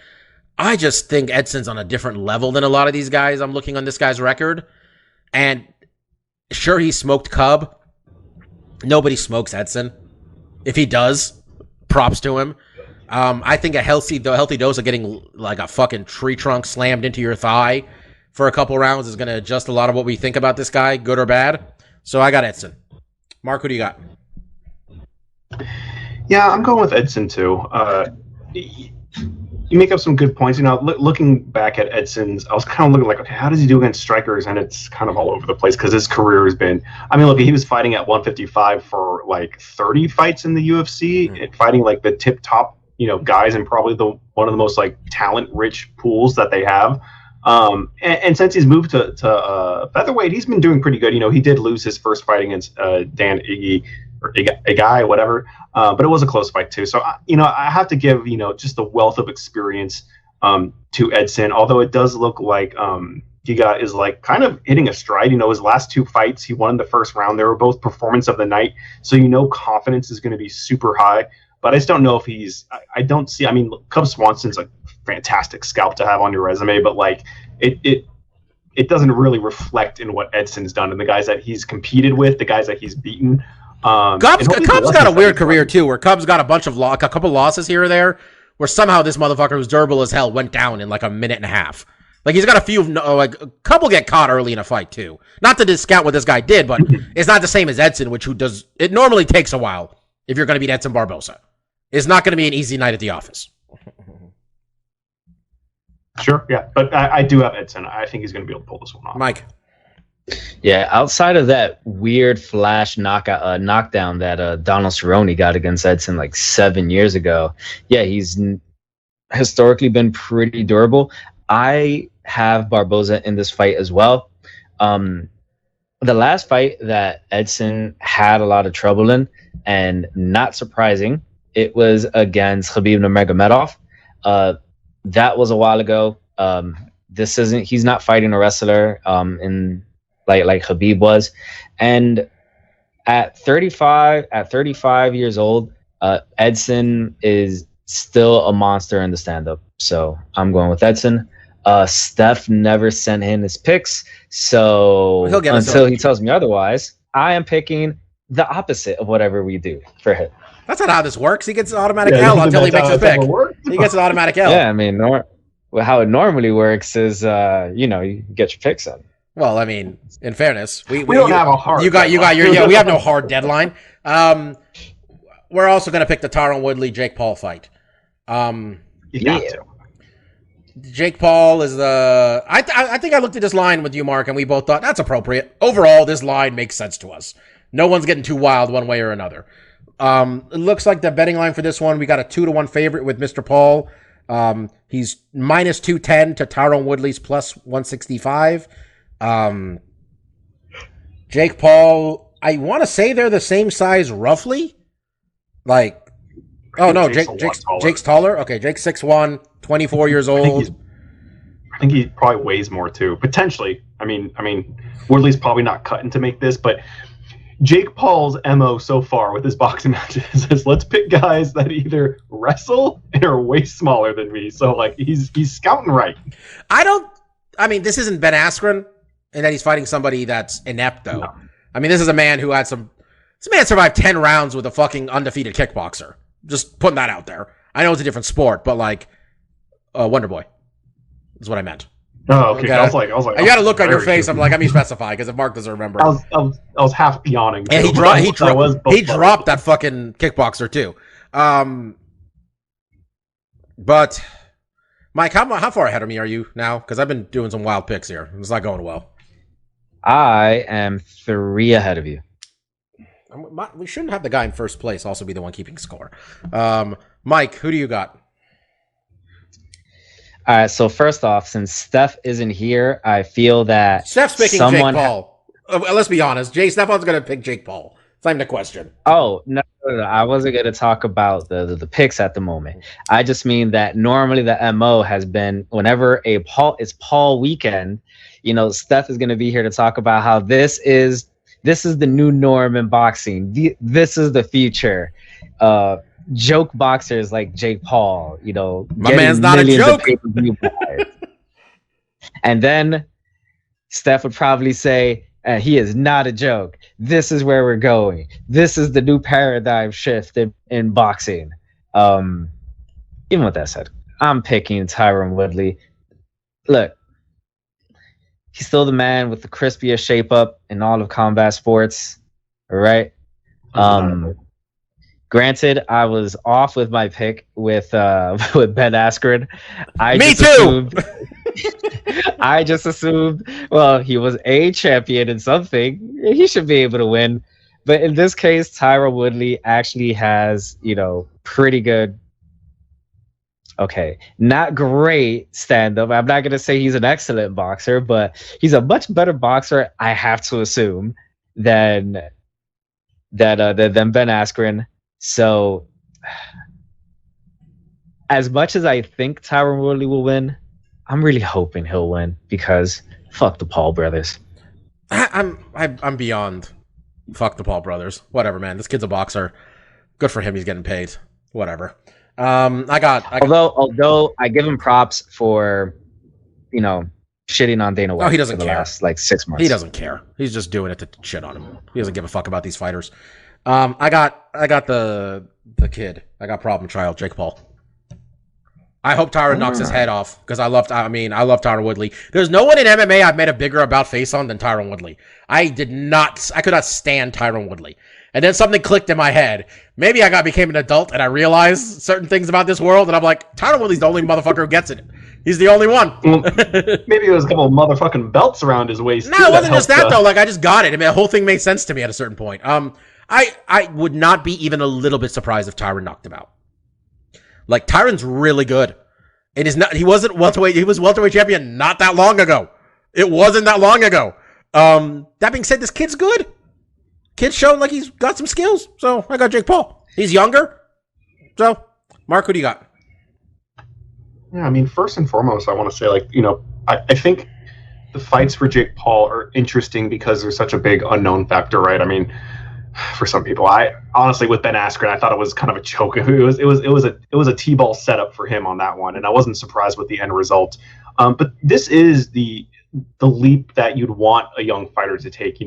I just think Edson's on a different level than a lot of these guys. I'm looking on this guy's record. And sure, he smoked Cub. Nobody smokes Edson. If he does, props to him. I think a healthy dose of getting like a fucking tree trunk slammed into your thigh for a couple rounds is going to adjust a lot of what we think about this guy, good or bad. So I got Edson. Mark, who do you got? Yeah, I'm going with Edson too. You make up some good points. You know, looking back at Edson's, I was kind of looking like, okay, how does he do against strikers? And it's kind of all over the place because his career has been. I mean, look, he was fighting at 155 for like 30 fights in the UFC, and fighting like the tip top, guys, and probably one of the most like talent rich pools that they have. And since he's moved to featherweight, he's been doing pretty good. He did lose his first fight against Dan Iggy. Or a guy, whatever, but it was a close fight too. So I have to give just the wealth of experience to Edson. Although it does look like Giga is like kind of hitting a stride. His last two fights, he won in the first round. They were both performance of the night, so confidence is going to be super high. But I just don't know if he's. I don't see. I mean, Cub Swanson's a fantastic scalp to have on your resume, but like it doesn't really reflect in what Edson's done and the guys that he's competed with, the guys that he's beaten. Cub's got a weird career too, where Cub's got a couple losses here or there, where somehow this motherfucker who's durable as hell went down in like a minute and a half. Like he's got a couple get caught early in a fight too. Not to discount what this guy did, but it's not the same as Edson, it normally takes a while if you're going to beat Edson Barboza. It's not going to be an easy night at the office. Sure, yeah, but I do have Edson. I think he's going to be able to pull this one off. Mike. Yeah, outside of that weird flash knockdown that Donald Cerrone got against Edson like 7 years ago, yeah, he's historically been pretty durable. I have Barboza in this fight as well. The last fight that Edson had a lot of trouble in, and not surprising, it was against Khabib Nurmagomedov. That was a while ago. He's not fighting a wrestler in like Khabib was. And at 35 years old, Edson is still a monster in the stand-up. So I'm going with Edson. Steph never sent in his picks, so until he tells me otherwise, I am picking the opposite of whatever we do for him. That's not how this works. He gets an automatic L until he makes his pick. He gets an automatic L. Yeah, I mean, how it normally works is, you get your picks in. Well, I mean, in fairness, we don't have a hard. We have no hard deadline. We're also going to pick the Tyron Woodley Jake Paul fight. You got to. Jake Paul is the. I think I looked at this line with you, Mark, and we both thought that's appropriate. Overall, this line makes sense to us. No one's getting too wild one way or another. It looks like the betting line for this one, we got a 2-1 favorite with Mr. Paul. He's minus 210 to Tyron Woodley's plus 165. Jake Paul, I want to say they're the same size roughly. Like, oh no, Jake's taller. Okay, Jake's 6'1", 24 years old. I think he probably weighs more too, potentially. I mean, Woodley's probably not cutting to make this, but Jake Paul's MO so far with his boxing matches is let's pick guys that either wrestle and are way smaller than me. So like he's scouting right. This isn't Ben Askren and that he's fighting somebody that's inept though. No. I mean, this is a man who this man survived 10 rounds with a fucking undefeated kickboxer. Just putting that out there. I know it's a different sport, but like Wonder Boy is what I meant. Oh, okay. I was like, I got a look on your face. I'm like, let me specify because if Mark doesn't remember, I was half yawning. And he dropped that fucking kickboxer too. But Mike, how far ahead of me are you now? Because I've been doing some wild picks here. It's not going well. I am 3 ahead of you. We shouldn't have the guy in first place also be the one keeping score. Mike, who do you got? All right, so first off, since Steph isn't here, I feel that Steph's picking Jake Paul. Let's be honest. Steph's going to pick Jake Paul. It's not even a question. Oh, no. I wasn't going to talk about the picks at the moment. I just mean that normally the MO has been whenever it's Paul weekend, Steph is going to be here to talk about how this is the new norm in boxing. This is the future. Joke boxers like Jake Paul, my man's not a joke. And then Steph would probably say, he is not a joke. This is where we're going. This is the new paradigm shift in boxing. Even with that said, I'm picking Tyron Woodley. Look, he's still the man with the crispiest shape up in all of combat sports. All right. Granted, I was off with my pick with Ben Askren. Me too. I just assumed, well, he was a champion in something. He should be able to win. But in this case, Tyron Woodley actually has, pretty good, okay, not great stand-up. I'm not going to say he's an excellent boxer, but he's a much better boxer, I have to assume, than Ben Askren. So, as much as I think Tyron Woodley will win, I'm really hoping he'll win because fuck the Paul brothers. I'm beyond fuck the Paul brothers. Whatever, man. This kid's a boxer. Good for him. He's getting paid. Whatever. Although I give him props for, shitting on Dana White. Oh, he doesn't for the care. last 6 months. He doesn't care. He's just doing it to shit on him. He doesn't give a fuck about these fighters. I got the kid. I got problem child, Jake Paul. I hope Tyron knocks his head off because I love Tyron Woodley. There's no one in MMA I've made a bigger about face on than Tyron Woodley. I could not stand Tyron Woodley. And then something clicked in my head. Maybe I became an adult and I realized certain things about this world and I'm like, Tyron Woodley's the only motherfucker who gets it. He's the only one. Maybe there was a couple of motherfucking belts around his waist. No, it wasn't just that though. Like I just got it. I mean, the whole thing made sense to me at a certain point. I would not be even a little bit surprised if Tyron knocked him out. Like Tyron's really good. It is not. He wasn't welterweight. He was welterweight champion not that long ago. It wasn't that long ago. That being said, this kid's good. Kid's shown like he's got some skills. So I got Jake Paul. He's younger. So, Mark, who do you got? Yeah, I mean, first and foremost, I want to say, I think the fights for Jake Paul are interesting because there's such a big unknown factor, right? I mean, for some people, I honestly with Ben Askren, I thought it was kind of a choke. It was a T-ball setup for him on that one, and I wasn't surprised with the end result. But this is the leap that you'd want a young fighter to take.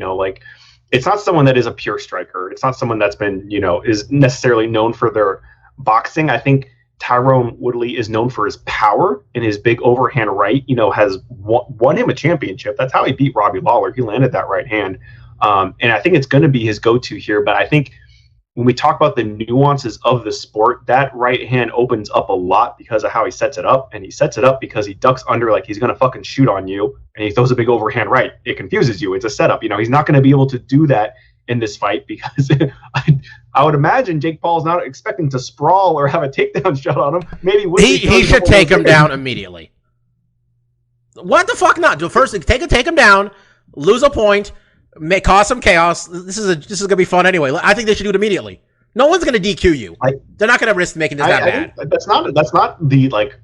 It's not someone that is a pure striker. It's not someone that's been is necessarily known for their boxing. I think Tyron Woodley is known for his power and his big overhand right. Has won him a championship. That's how he beat Robbie Lawler. He landed that right hand. And I think it's going to be his go-to here. But I think when we talk about the nuances of the sport, that right hand opens up a lot because of how he sets it up. And he sets it up because he ducks under like he's going to fucking shoot on you. And he throws a big overhand right. It confuses you. It's a setup. He's not going to be able to do that in this fight because I would imagine Jake Paul's not expecting to sprawl or have a takedown shot on him. Maybe he should take him down immediately. What the fuck not? Do first take him down, lose a point, cause some chaos. This is gonna be fun anyway. I think they should do it immediately. No one's gonna DQ you. They're not gonna risk making this that bad. That's not the like.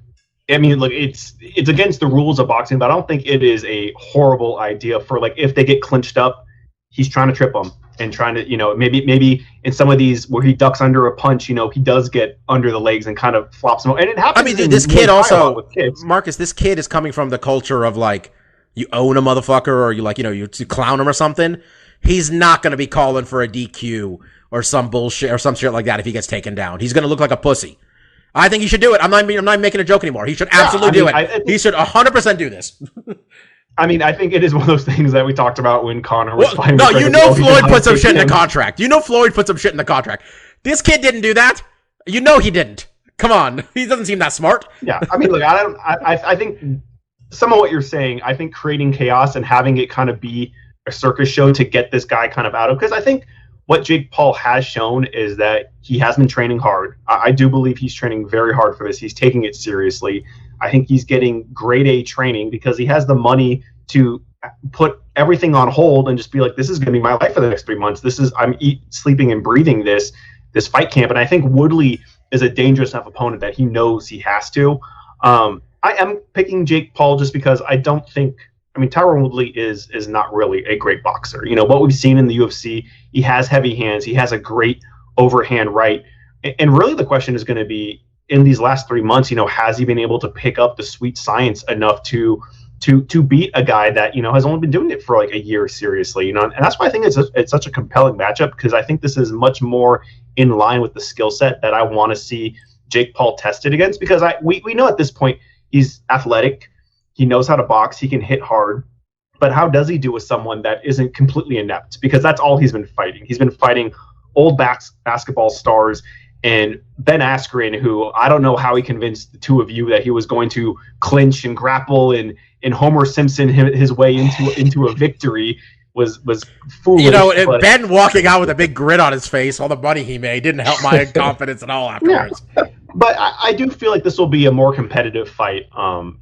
I mean, look, it's against the rules of boxing, but I don't think it is a horrible idea for if they get clinched up, he's trying to trip them and trying to maybe in some of these where he ducks under a punch, he does get under the legs and kind of flops him. And it happens. I mean, dude, this kid also, Marcus, this kid is coming from the culture of you own a motherfucker or you clown him or something. He's not going to be calling for a DQ or some bullshit or some shit like that if he gets taken down. He's going to look like a pussy. I think he should do it. I'm not making a joke anymore. He should absolutely do it. He should 100% do this. I mean, I think it is one of those things that we talked about when Conor was fighting. No, Floyd put some shit in the contract. Floyd put some shit in the contract. This kid didn't do that. He didn't. Come on. He doesn't seem that smart. Yeah. I mean, look, I think some of what you're saying, I think creating chaos and having it kind of be a circus show to get this guy kind of out of, because I think what Jake Paul has shown is that he has been training hard. I do believe he's training very hard for this. He's taking it seriously. I think he's getting grade A training because he has the money to put everything on hold and just be like, this is going to be my life for the next 3 months. I'm sleeping and breathing this fight camp. And I think Woodley is a dangerous enough opponent that he knows he has to. I am picking Jake Paul just because I don't think, Tyron Woodley is not really a great boxer. What we've seen in the UFC, he has heavy hands. He has a great overhand right. And really the question is going to be, in these last 3 months, has he been able to pick up the sweet science enough to beat a guy that, has only been doing it for like a year seriously, and that's why I think it's such a compelling matchup, because I think this is much more in line with the skill set that I want to see Jake Paul tested against, because we know at this point he's athletic, he knows how to box, he can hit hard, but how does he do with someone that isn't completely inept? Because that's all he's been fighting. He's been fighting old basketball stars. And Ben Askren, who I don't know how he convinced the two of you that he was going to clinch and grapple and Homer Simpson his way into a victory was foolish. Ben walking out with a big grin on his face, all the money he made, didn't help my confidence at all afterwards. Yeah. But I do feel like this will be a more competitive fight.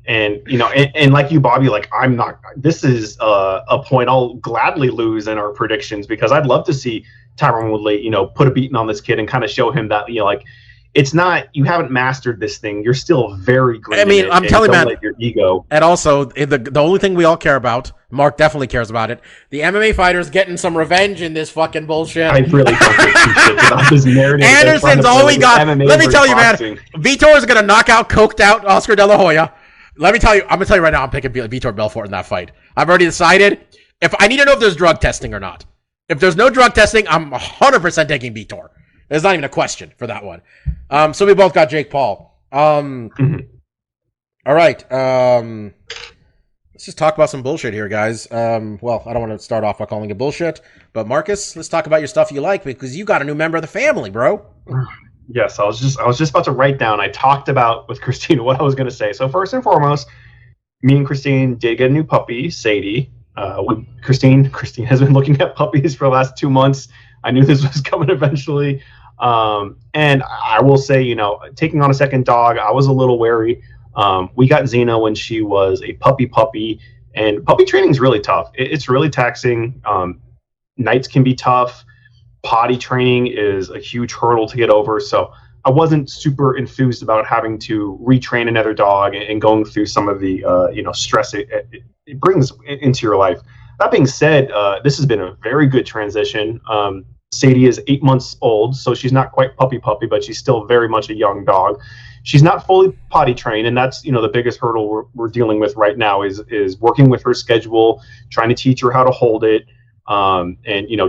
And like you, Bobby, like I'm not. This is a point I'll gladly lose in our predictions, because I'd love to see Tyron Woodley, put a beating on this kid and kind of show him that, it's not, you haven't mastered this thing. You're still very great. I'm telling you, man, let your ego. And also, the only thing we all care about, Mark definitely cares about it, the MMA fighters getting some revenge in this fucking bullshit. I really don't give two shits about this narrative. Anderson's all we got. MMA Let me tell you, boxing. man, Vitor is going to knock out, coked out Oscar De La Hoya. Let me tell you, I'm going to tell you right now, I'm picking Vitor Belfort in that fight. I've already decided. If I need to know if there's drug testing or not. If there's no drug testing, I'm 100% taking Vitor. There's not even a question for that one. So we both got Jake Paul. All right. Let's just talk about some bullshit here, guys. Well, I don't want to start off by calling it bullshit, but Marcus, let's talk about your stuff you like, because you got a new member of the family, bro. Yes, I was just about to write down. I talked about with Christina what I was going to say. So first and foremost, me and Christine did get a new puppy, Sadie. Christine has been looking at puppies for the last 2 months. I knew this was coming eventually. And I will say, taking on a second dog, I was a little wary. We got Xena when she was a puppy, and puppy training is really tough. It's really taxing. Nights can be tough. Potty training is a huge hurdle to get over. So I wasn't super enthused about having to retrain another dog and going through some of the, stress it brings into your life. That being said, this has been a very good transition. Sadie is 8 months old, so she's not quite puppy, but she's still very much a young dog. She's not fully potty trained, and that's, the biggest hurdle we're dealing with right now is working with her schedule, trying to teach her how to hold it, and,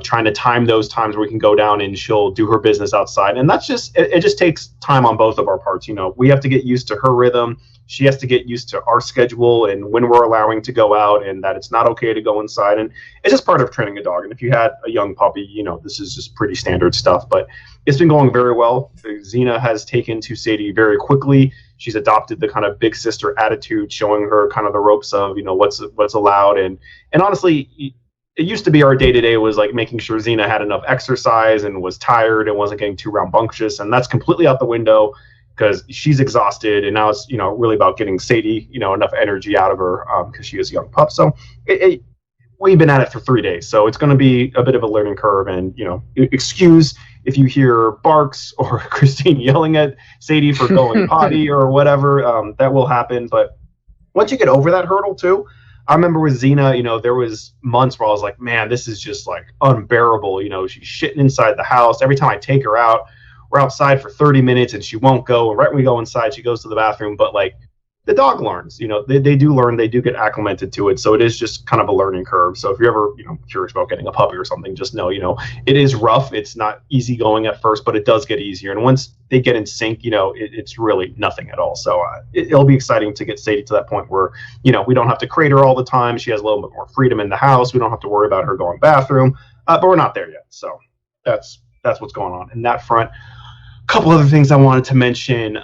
trying to time those times where we can go down and she'll do her business outside. And that's just, it just takes time on both of our parts. We have to get used to her rhythm. She has to get used to our schedule and when we're allowing to go out, and that it's not okay to go inside. And it's just part of training a dog. And if you had a young puppy, this is just pretty standard stuff, but it's been going very well. Xena has taken to Sadie very quickly. She's adopted the kind of big sister attitude, showing her kind of the ropes of, what's allowed. And honestly, it used to be our day-to-day was like making sure Xena had enough exercise and was tired and wasn't getting too rambunctious. And that's completely out the window because she's exhausted. And now it's, really about getting Sadie, enough energy out of her because she is a young pup. So we've been at it for 3 days. So it's going to be a bit of a learning curve. And, excuse if you hear barks or Christine yelling at Sadie for going potty or whatever, that will happen. But once you get over that hurdle too, I remember with Xena, there was months where I was like, man, this is just like unbearable. She's shitting inside the house. Every time I take her out, we're outside for 30 minutes and she won't go. And right when we go inside, she goes to the bathroom. But like the dog learns, they do learn, they do get acclimated to it. So it is just kind of a learning curve. So if you're ever, curious about getting a puppy or something, just know, it is rough. It's not easy going at first, but it does get easier. And once they get in sync, it's really nothing at all. So it'll be exciting to get Sadie to that point where, we don't have to crate her all the time. She has a little bit more freedom in the house. We don't have to worry about her going bathroom, but we're not there yet. So that's what's going on in that front. Couple other things I wanted to mention,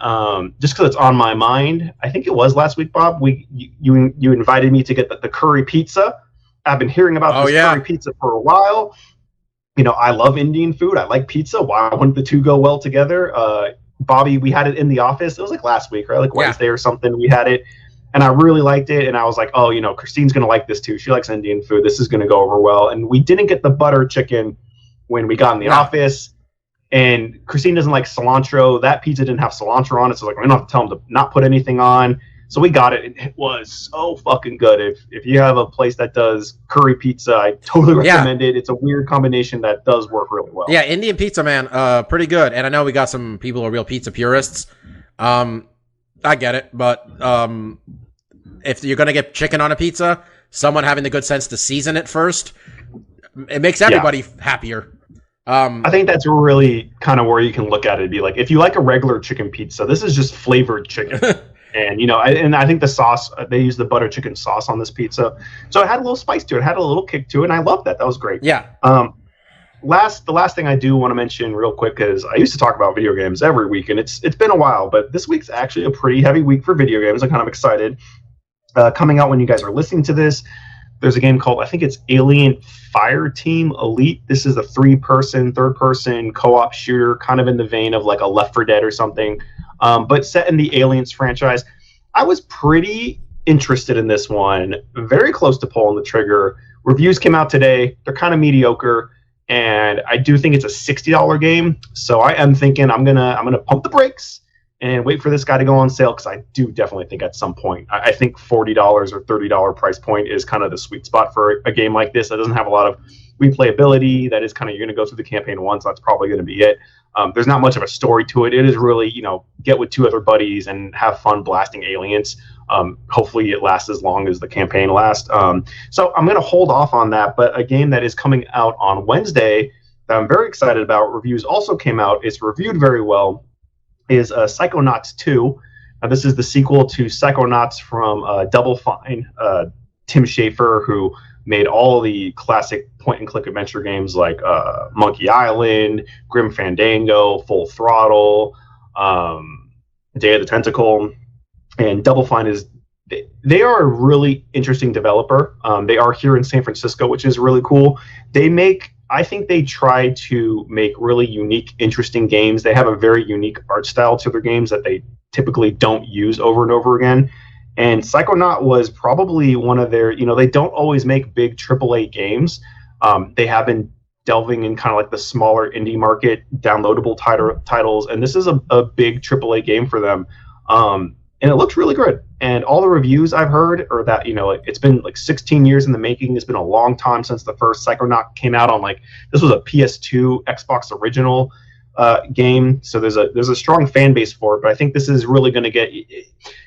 just because it's on my mind. I think it was last week, Bob. You invited me to get the curry pizza. I've been hearing about this curry pizza for a while. I love Indian food. I like pizza. Why wouldn't the two go well together? Bobby, we had it in the office. It was like last week, right? Like Wednesday or something. We had it. and I really liked it. And I was like, oh, you know, Christine's gonna like this too. She likes Indian food. This is gonna go over well. And we didn't get the butter chicken when we got in the office. And Christine doesn't like cilantro. That pizza didn't have cilantro on it, so like we don't have to tell them to not put anything on. So we got it, and it was so fucking good. If you have a place that does curry pizza, I totally recommend it. It's a weird combination that does work really well. Yeah, Indian pizza, man, pretty good. And I know we got some people who are real pizza purists. I get it, but if you're gonna get chicken on a pizza, someone having the good sense to season it first, it makes everybody happier. I think that's really kind of where you can look at it and be like, if you like a regular chicken pizza, this is just flavored chicken. And, you know, I think the sauce, they use the butter chicken sauce on this pizza. So it had a little spice to it. It had a little kick to it, and I loved that. That was great. Yeah. The last thing I do want to mention real quick is I used to talk about video games every week, and it's been a while, but this week's actually a pretty heavy week for video games. I'm kind of excited. Coming out when you guys are listening to this, there's a game called, I think it's Alien Fireteam Elite. This is a third-person co-op shooter, kind of in the vein of like a Left 4 Dead or something, but set in the Aliens franchise. I was pretty interested in this one, very close to pulling the trigger. Reviews came out today. They're kind of mediocre, and I do think it's a $60 game. So I am thinking I'm gonna pump the brakes and wait for this guy to go on sale, because I do definitely think at some point, I think $40 or $30 price point is kind of the sweet spot for a game like this that doesn't have a lot of replayability. That is kind of, you're going to go through the campaign once, that's probably going to be it. There's not much of a story to it. It is really, you know, get with two other buddies and have fun blasting aliens. Hopefully it lasts as long as the campaign lasts. So I'm going to hold off on that, but a game that is coming out on Wednesday that I'm very excited about, reviews also came out, it's reviewed very well, is Psychonauts 2. This is the sequel to Psychonauts from Double Fine. Tim Schafer, who made all the classic point-and-click adventure games like Monkey Island, Grim Fandango, Full Throttle, Day of the Tentacle. And Double Fine is... They are a really interesting developer. They are here in San Francisco, which is really cool. I think they try to make really unique, interesting games. They have a very unique art style to their games that they typically don't use over and over again. And Psychonaut was probably one of their, you know, they don't always make big AAA games. They have been delving in kind of like the smaller indie market, downloadable titles. And this is a big AAA game for them. And it looks really good. And all the reviews I've heard are that, you know, it's been like 16 years in the making. It's been a long time since the first Psychonaut came out on, like, this was a PS2 Xbox original game. So there's a strong fan base for it. But I think this is really going to get...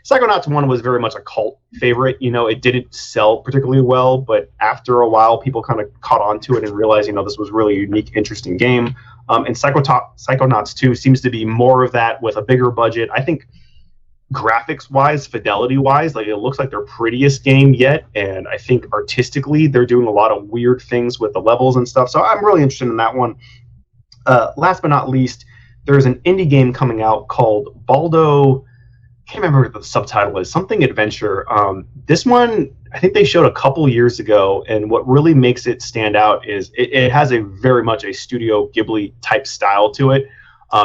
Psychonauts 1 was very much a cult favorite. You know, it didn't sell particularly well. But after a while, people kind of caught on to it and realized, you know, this was really a unique, interesting game. And Psychonauts 2 seems to be more of that with a bigger budget. I think... graphics-wise, fidelity-wise, like, it looks like their prettiest game yet, and I think artistically they're doing a lot of weird things with the levels and stuff, so I'm really interested in that one. Last but not least, there's an indie game coming out called Baldo, I can't remember what the subtitle is, something adventure. This one, I think they showed a couple years ago, and what really makes it stand out is it has a very much a Studio Ghibli type style to it.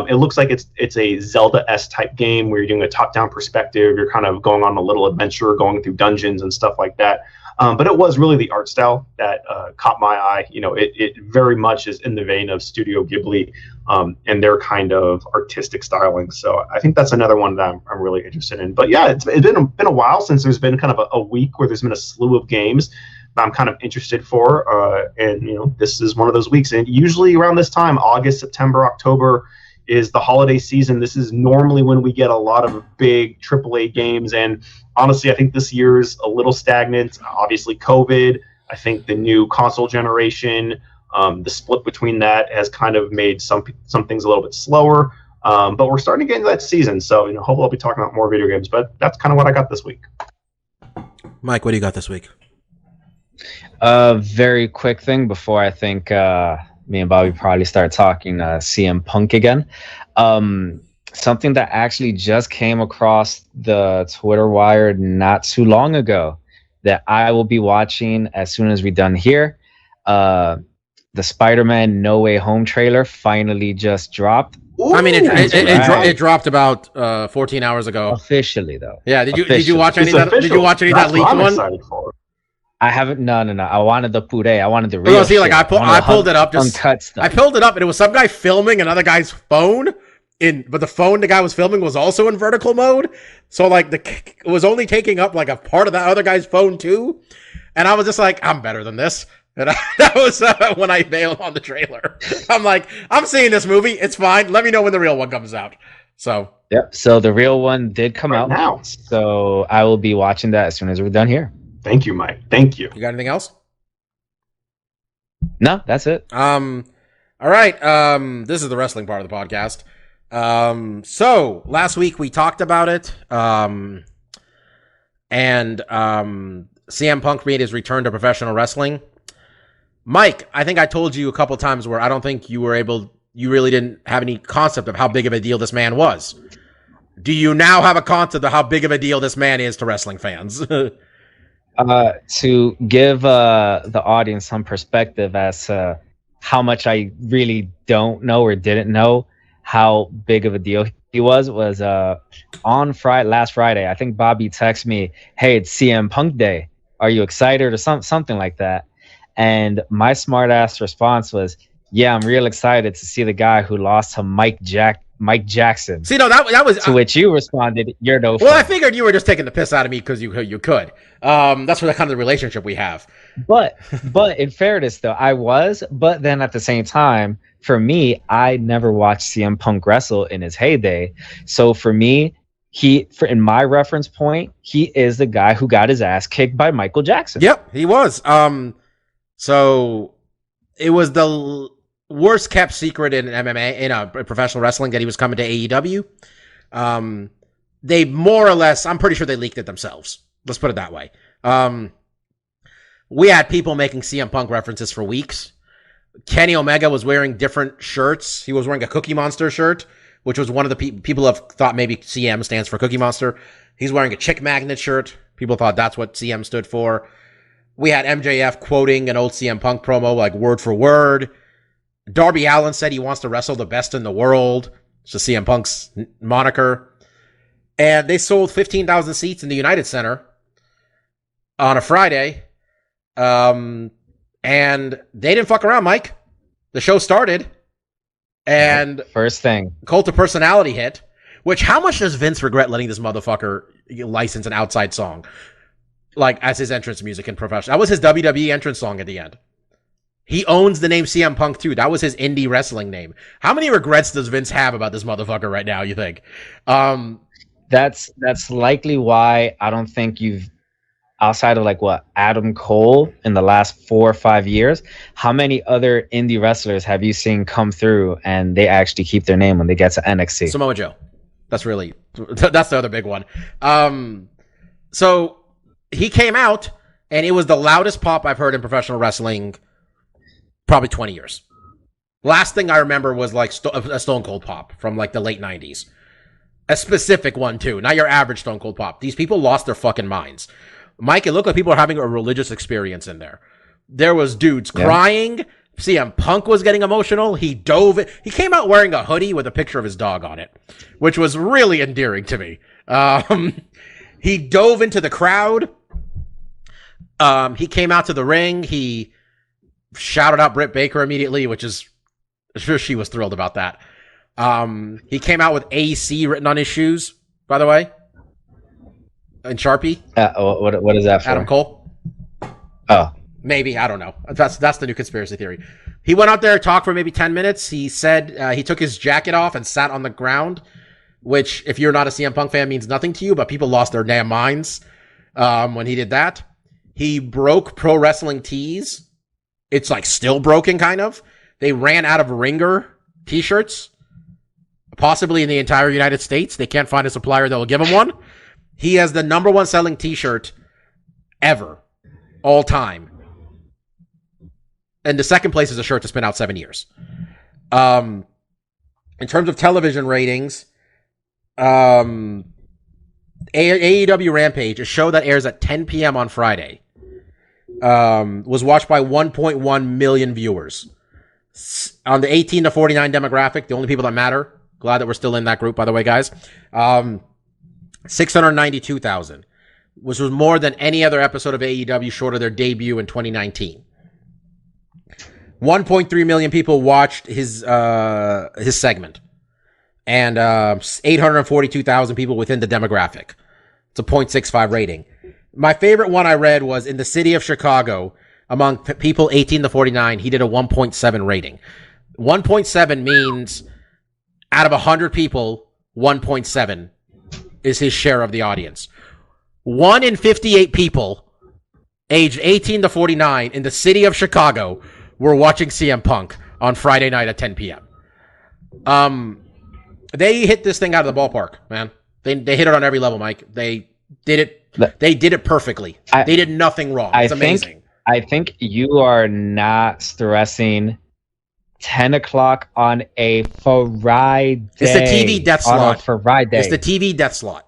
It looks like it's a Zelda-esque type game where you're doing a top-down perspective. You're kind of going on a little adventure, going through dungeons and stuff like that. But it was really the art style that caught my eye. You know, it very much is in the vein of Studio Ghibli and their kind of artistic styling. So I think that's another one that I'm really interested in. But yeah, it's been a while since there's been kind of a week where there's been a slew of games that I'm kind of interested for. And, you know, this is one of those weeks. And usually around this time, August, September, October, is the holiday season. This is normally when we get a lot of big AAA games, and honestly, I think this year's a little stagnant. Obviously, COVID, I think the new console generation, the split between that has kind of made some things a little bit slower, but we're starting to get into that season, so, you know, hopefully I'll be talking about more video games, but that's kind of what I got this week. Mike, what do you got this week? Very quick thing before I think me and Bobby probably start talking CM Punk again. Something that actually just came across the Twitter wire not too long ago that I will be watching as soon as we're done here. The Spider-Man No Way Home trailer finally just dropped. Ooh, I mean, right. it dropped about 14 hours ago. Officially, though. Yeah, did you Officially. watch any of that? Did you watch any of that That's leaked what I'm one? excited for. I haven't. No. I wanted the puree. I wanted the real Well, see, like shit. I pulled it up. Uncut stuff. I pulled it up, and it was some guy filming another guy's phone. But the phone the guy was filming was also in vertical mode. So like it was only taking up like a part of that other guy's phone too. And I was just like, I'm better than this. And that was when I bailed on the trailer. I'm like, I'm seeing this movie. It's fine. Let me know when the real one comes out. So. Yep. So the real one did come out now. So I will be watching that as soon as we're done here. Thank you, Mike. Thank you. You got anything else? No, that's it. All right. This is the wrestling part of the podcast. So last week we talked about it. And CM Punk made his return to professional wrestling. Mike, I think I told you a couple times where I don't think you really didn't have any concept of how big of a deal this man was. Do you now have a concept of how big of a deal this man is to wrestling fans? To give the audience some perspective as to how much I really don't know or didn't know how big of a deal he was on last Friday. I think Bobby texted me, "Hey, it's CM Punk Day. Are you excited?" or something like that. And my smart ass response was, "Yeah, I'm real excited to see the guy who lost to Mike Jackson." See, no, that was to which you responded, "You're no well, fun." I figured you were just taking the piss out of me because you could. That's what the kind of the relationship we have. But in fairness, though, I was. But then at the same time, for me, I never watched CM Punk wrestle in his heyday. So for me, in my reference point, he is the guy who got his ass kicked by Michael Jackson. Yep, he was. So it was the worst kept secret in MMA, in professional wrestling, that he was coming to AEW. They more or less, I'm pretty sure they leaked it themselves. Let's put it that way. We had people making CM Punk references for weeks. Kenny Omega was wearing different shirts. He was wearing a Cookie Monster shirt, which was one of the people have thought maybe CM stands for Cookie Monster. He's wearing a Chick Magnet shirt. People thought that's what CM stood for. We had MJF quoting an old CM Punk promo, like word for word. Darby Allin said he wants to wrestle the best in the world. It's just CM Punk's moniker. And they sold 15,000 seats in the United Center on a Friday. And they didn't fuck around, Mike. The show started. And first thing, Cult of Personality hit. Which, how much does Vince regret letting this motherfucker license an outside song? Like, as his entrance music in professional. That was his WWE entrance song at the end. He owns the name CM Punk, too. That was his indie wrestling name. How many regrets does Vince have about this motherfucker right now, you think? That's likely why I don't think you've, outside of Adam Cole in the last 4 or 5 years, how many other indie wrestlers have you seen come through and they actually keep their name when they get to NXT? Samoa Joe. That's the other big one. So he came out, and it was the loudest pop I've heard in professional wrestling probably 20 years. Last thing I remember was like a Stone Cold pop from like the late 90s. A specific one too, not your average Stone Cold pop. These people lost their fucking minds. Mike, it looked like people were having a religious experience in there. There was dudes crying. CM Punk was getting emotional. He came out wearing a hoodie with a picture of his dog on it, which was really endearing to me. He dove into the crowd. He came out to the ring. He shouted out Britt Baker immediately, which is, I'm sure she was thrilled about that. He came out with AC written on his shoes, by the way, in Sharpie. What is that for? Adam Cole. Oh. Maybe, I don't know. That's the new conspiracy theory. He went out there, talked for maybe 10 minutes. He said he took his jacket off and sat on the ground, which, if you're not a CM Punk fan, means nothing to you, but people lost their damn minds when he did that. He broke Pro Wrestling Tees. It's like still broken, kind of. They ran out of Ringer t-shirts, possibly in the entire United States. They can't find a supplier that will give him one. He has the number one selling t-shirt ever, all time. And the second place is a shirt that's been out 7 years. In terms of television ratings, AEW Rampage, a show that airs at 10 p.m. on Friday, was watched by 1.1 million viewers. On the 18 to 49 demographic, the only people that matter, Glad that we're still in that group, by the way, guys. 692,000, which was more than any other episode of AEW short of their debut in 2019. 1.3 million people watched his segment, and 842,000 people within the demographic. It's a 0.65 rating. My favorite one I read was in the city of Chicago, among people 18 to 49, he did a 1.7 rating. 1.7 means out of 100 people, 1.7 is his share of the audience. 1 in 58 people aged 18 to 49 in the city of Chicago were watching CM Punk on Friday night at 10 p.m. They hit this thing out of the ballpark, man. They hit it on every level, Mike. They did it perfectly. They did nothing wrong. It's amazing. I think you are not stressing 10 o'clock on a Friday. It's the TV death slot. On a Friday. It's the TV death slot.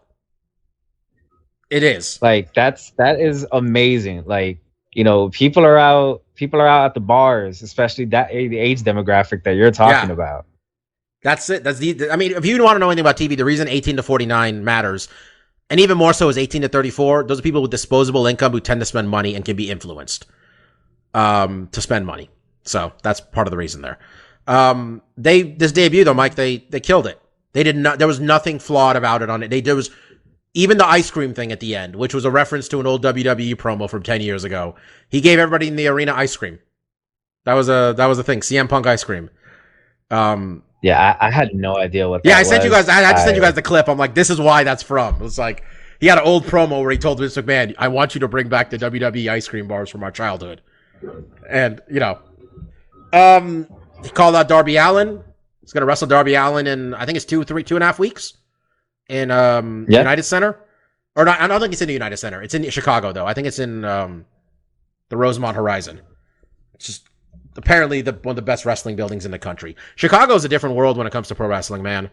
It is. Like, that is amazing. Like, you know, people are out at the bars, especially the age demographic that you're talking about. That's it. I mean, if you want to know anything about TV, the reason 18 to 49 matters, and even more so is 18 to 34, those are people with disposable income who tend to spend money and can be influenced to spend money. So that's part of the reason there. This debut though, Mike, they killed it. They did not. There was nothing flawed about it on it. There was even the ice cream thing at the end, which was a reference to an old WWE promo from 10 years ago. He gave everybody in the arena ice cream. That was a thing. CM Punk ice cream. Yeah, I had no idea what that was. I sent you guys. I had to send you guys the clip. I'm like, this is why that's from. It's like he had an old promo where he told Vince McMahon, "I want you to bring back the WWE ice cream bars from our childhood," and you know, he called out Darby Allin. He's gonna wrestle Darby Allin in I think it's 2.5 weeks in United Center, or not. I don't think it's in the United Center. It's in Chicago though. I think it's in the Rosemont Horizon. It's just apparently one of the best wrestling buildings in the country. Chicago is a different world when it comes to pro wrestling, man.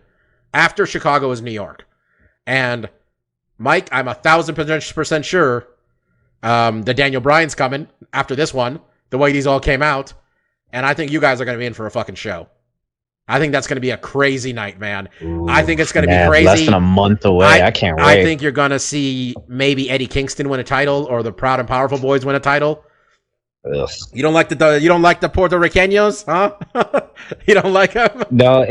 After Chicago is New York. And Mike, I'm 1,000% sure that Daniel Bryan's coming after this one, the way these all came out. And I think you guys are going to be in for a fucking show. I think that's going to be a crazy night, man. Ooh, I think it's going to be crazy. Less than a month away. I can't wait. I think you're going to see maybe Eddie Kingston win a title or the Proud and Powerful Boys win a title. Ugh. You don't like the Puerto Ricanos, huh? You don't like them? No,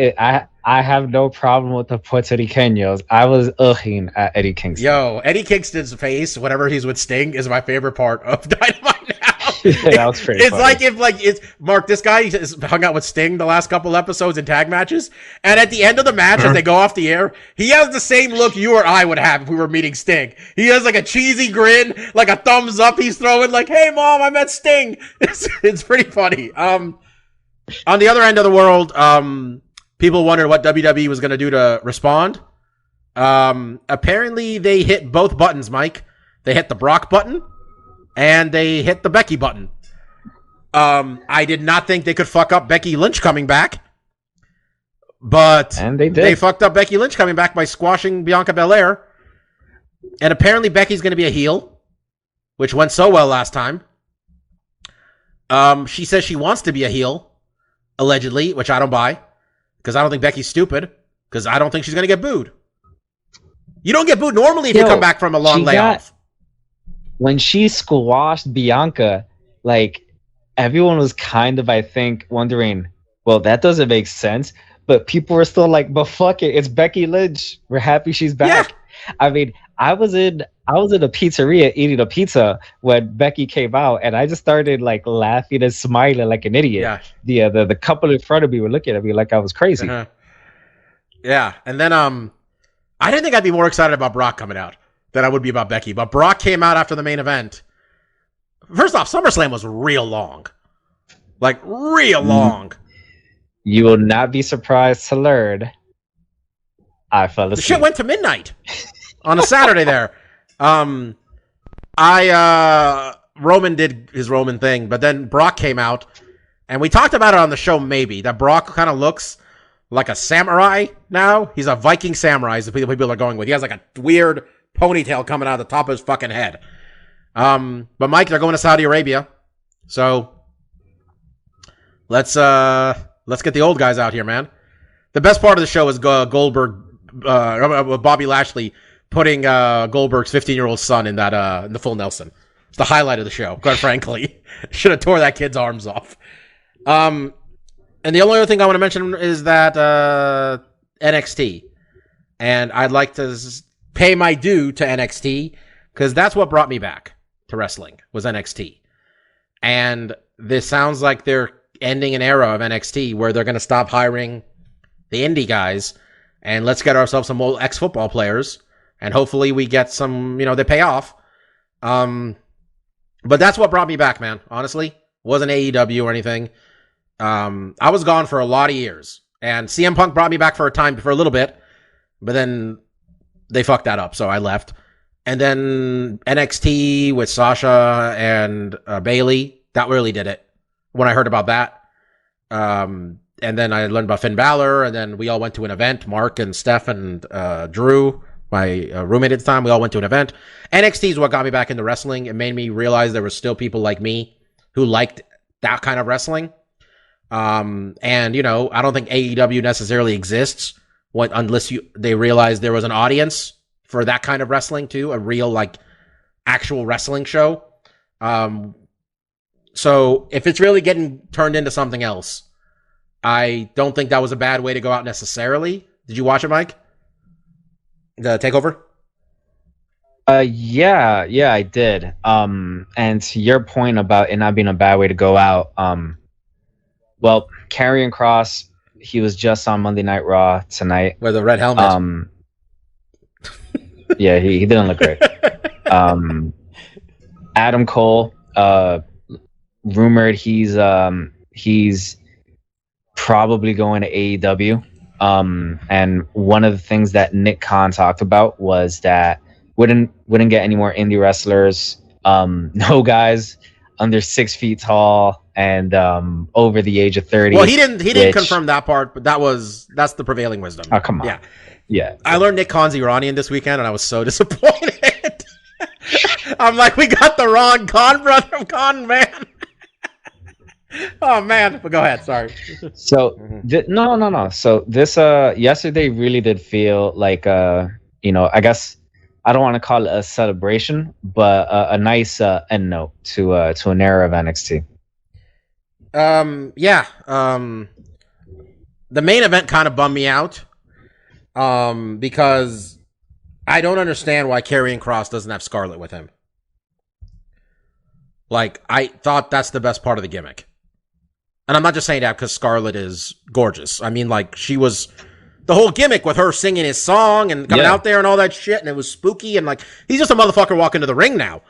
I have no problem with the Puerto Ricanos. I was ughing at Eddie Kingston. Yo, Eddie Kingston's face, whenever he's with Sting, is my favorite part of Dynamite now. That was pretty funny. Like it's Mark, this guy has hung out with Sting the last couple episodes in tag matches, and at the end of the match, as they go off the air, he has the same look you or I would have if we were meeting Sting. He has like a cheesy grin, like a thumbs up he's throwing, like, "Hey mom, I met Sting." It's pretty funny. On the other end of the world, people wondered what WWE was going to do to respond. Apparently they hit both buttons, Mike. They hit the Brock button and they hit the Becky button. I did not think they could fuck up Becky Lynch coming back, but and they did. They fucked up Becky Lynch coming back by squashing Bianca Belair. And apparently Becky's going to be a heel, which went so well last time. She says she wants to be a heel, allegedly, which I don't buy, because I don't think Becky's stupid, because I don't think she's going to get booed. You don't get booed normally if you come back from a long layoff. When she squashed Bianca, like, everyone was kind of, I think, wondering, well, that doesn't make sense, but people were still like, but fuck it, it's Becky Lynch. We're happy she's back. Yeah. I mean, I was in a pizzeria eating a pizza when Becky came out, and I just started like laughing and smiling like an idiot. Yeah. The couple in front of me were looking at me like I was crazy. Uh-huh. Yeah, and then I didn't think I'd be more excited about Brock coming out than I would be about Becky, but Brock came out after the main event. First off, SummerSlam was real long, like real long. You will not be surprised to learn I fell asleep. The shit went to midnight on a Saturday there. Roman did his Roman thing, but then Brock came out, and we talked about it on the show maybe, that Brock kind of looks like a samurai now. He's a Viking samurai is the people are going with. He has like a weird ponytail coming out of the top of his fucking head. But Mike, they're going to Saudi Arabia, so let's get the old guys out here, man. The best part of the show is Goldberg, Bobby Lashley putting Goldberg's 15-year-old son in that in the full Nelson. It's the highlight of the show, quite frankly. Should have tore that kid's arms off. And the only other thing I want to mention is that NXT. And I'd like to pay my due to NXT because that's what brought me back to wrestling, was NXT. And this sounds like they're ending an era of NXT where they're going to stop hiring the indie guys and let's get ourselves some old ex-football players and hopefully we get some, they pay off. But that's what brought me back, man. Honestly, it wasn't AEW or anything. I was gone for a lot of years and CM Punk brought me back for a little bit, but then they fucked that up. So I left. And then NXT with Sasha and Bailey, that really did it when I heard about that. And then I learned about Finn Balor, and then we all went to an event. Mark and Steph and Drew, my roommate at the time, we all went to an event. NXT is what got me back into wrestling. It made me realize there were still people like me who liked that kind of wrestling. And, I don't think AEW necessarily exists unless they realize there was an audience for that kind of wrestling too, a real, actual wrestling show. So if it's really getting turned into something else, I don't think that was a bad way to go out necessarily. Did you watch it, Mike? The TakeOver? Yeah, I did. And to your point about it not being a bad way to go out, well, Karrion Kross, he was just on Monday Night Raw tonight. With a red helmet. Yeah, he didn't look great. Adam Cole, rumored he's probably going to AEW. And one of the things that Nick Khan talked about was that wouldn't get any more indie wrestlers. No guys under 6 feet tall and over the age of 30. Well, he didn't confirm that part, but that's the prevailing wisdom. Oh, come on. Yeah. I learned Nick Khan's Iranian this weekend, and I was so disappointed. I'm like, we got the wrong Khan brother, Khan man. Oh man, but go ahead. Sorry. So no. So this yesterday really did feel like I guess I don't want to call it a celebration, but a nice end note to an era of NXT. Yeah. The main event kind of bummed me out. Because I don't understand why Karrion Kross doesn't have Scarlett with him. I thought that's the best part of the gimmick. And I'm not just saying that because Scarlett is gorgeous. I mean, she was the whole gimmick with her singing his song and coming out there and all that shit, and it was spooky, and he's just a motherfucker walking to the ring now.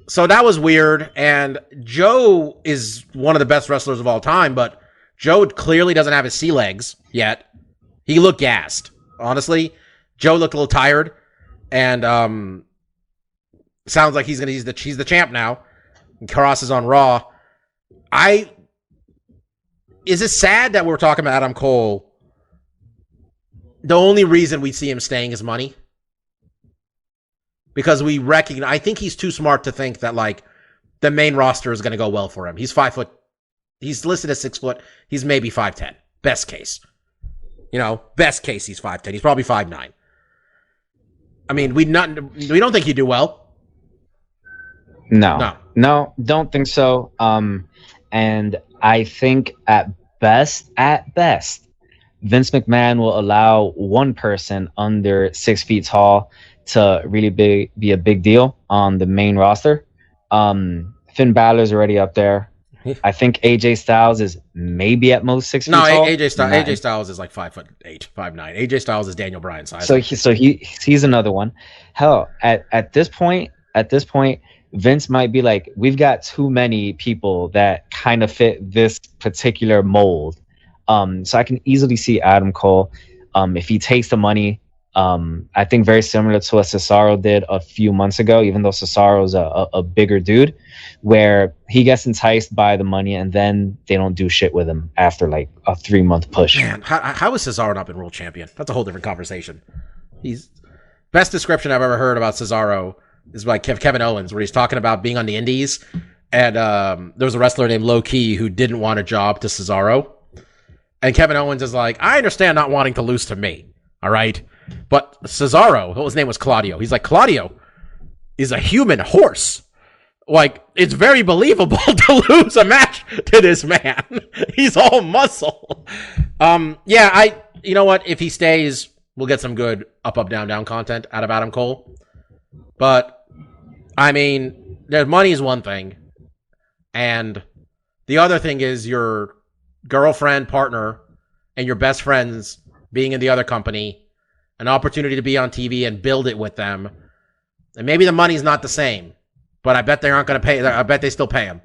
So that was weird, and Joe is one of the best wrestlers of all time, but Joe clearly doesn't have his sea legs yet. He looked gassed, honestly. Joe looked a little tired, and sounds like he's the champ now. And Kross is on Raw. Is it sad that we're talking about Adam Cole? The only reason we see him staying is money, because we recognize. I think he's too smart to think that the main roster is going to go well for him. He's 5 foot. He's listed as 6 foot. He's maybe 5'10". Best case. Best case he's 5'10". He's probably 5'9". I mean, we don't think he'd do well. No, don't think so. And I think at best, Vince McMahon will allow one person under 6 feet tall to really be a big deal on the main roster. Finn Balor's already up there. I think AJ Styles is maybe at most 6 feet tall. No, AJ Styles is 5'8", 5'9". AJ Styles is Daniel Bryan's size. So he's another one. Hell, at this point, Vince might be like, we've got too many people that kind of fit this particular mold. So I can easily see Adam Cole, if he takes the money. I think very similar to what Cesaro did a few months ago, even though Cesaro's a bigger dude, where he gets enticed by the money and then they don't do shit with him after a 3-month push. Man, how has Cesaro not been world champion? That's a whole different conversation. He's best description I've ever heard about Cesaro is by Kevin Owens, where he's talking about being on the indies, and there was a wrestler named Low Key who didn't want a job to Cesaro. And Kevin Owens is like, I understand not wanting to lose to me, all right? But Cesaro, his name was Claudio. He's like, Claudio is a human horse. Like, it's very believable to lose a match to this man. He's all muscle. You know what? If he stays, we'll get some good up, down, down content out of Adam Cole. But, I mean, the money is one thing. And the other thing is your girlfriend, partner, and your best friends being in the other company, an opportunity to be on TV and build it with them. And maybe the money's not the same, but I bet they aren't going to pay. I bet they still pay him.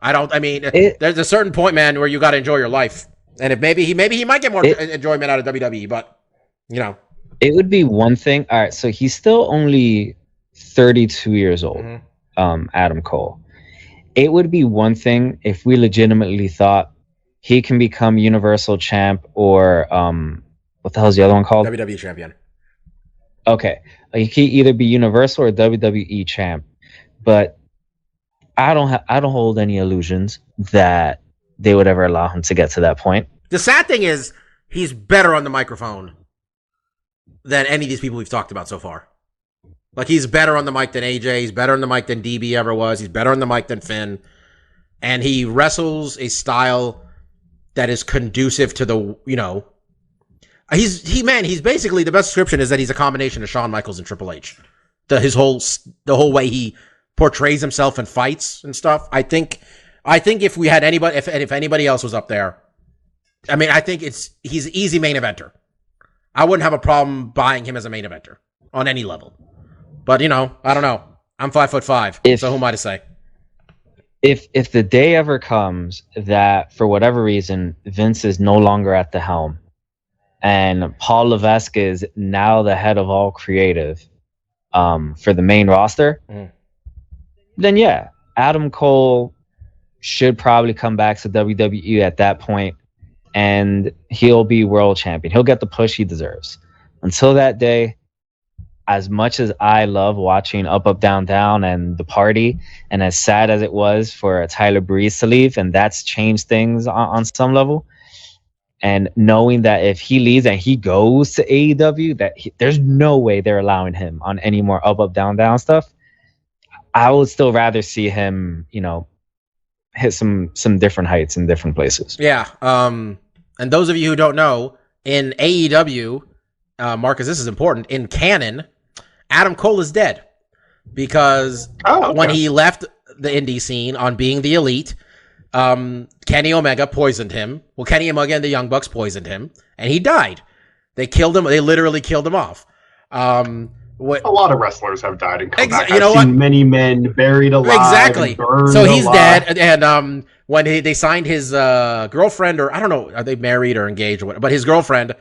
There's a certain point, man, where you got to enjoy your life. And if maybe he might get more enjoyment out of WWE, but it would be one thing. All right, so he's still only 32 years old, Adam Cole. It would be one thing if we legitimately thought he can become Universal Champ or what the hell is the other one called? WWE Champion. Okay, he can either be Universal or WWE Champ, but I don't hold any illusions that they would ever allow him to get to that point. The sad thing is he's better on the microphone than any of these people we've talked about so far. Like, he's better on the mic than AJ. He's better on the mic than DB ever was. He's better on the mic than Finn. And he wrestles a style that is conducive to the, he's basically, the best description is that he's a combination of Shawn Michaels and Triple H. The whole way he portrays himself in fights and stuff. I think if we had anybody, if anybody else was up there, I mean, I think he's an easy main eventer. I wouldn't have a problem buying him as a main eventer on any level. But, I don't know. I'm 5'5", so who am I to say? If the day ever comes that, for whatever reason, Vince is no longer at the helm, and Paul Levesque is now the head of all creative for the main roster, then yeah, Adam Cole should probably come back to WWE at that point, and he'll be world champion. He'll get the push he deserves. Until that day, as much as I love watching Up, Down, Down and the party, and as sad as it was for Tyler Breeze to leave, and that's changed things on some level, and knowing that if he leaves and he goes to AEW, there's no way they're allowing him on any more Up, Down, Down stuff, I would still rather see him, hit some different heights in different places. Yeah. And those of you who don't know, in AEW, Marcus, this is important, in canon, Adam Cole is dead because when he left the indie scene on Being the Elite, Kenny Omega poisoned him. Well, Kenny Omega and the Young Bucks poisoned him, and he died. They killed him. They literally killed him off. A lot of wrestlers have died in comeback. I've seen many men buried alive. Exactly. And so he's alive. dead, and when they signed his girlfriend, or I don't know, are they married or engaged or whatever? But his girlfriend.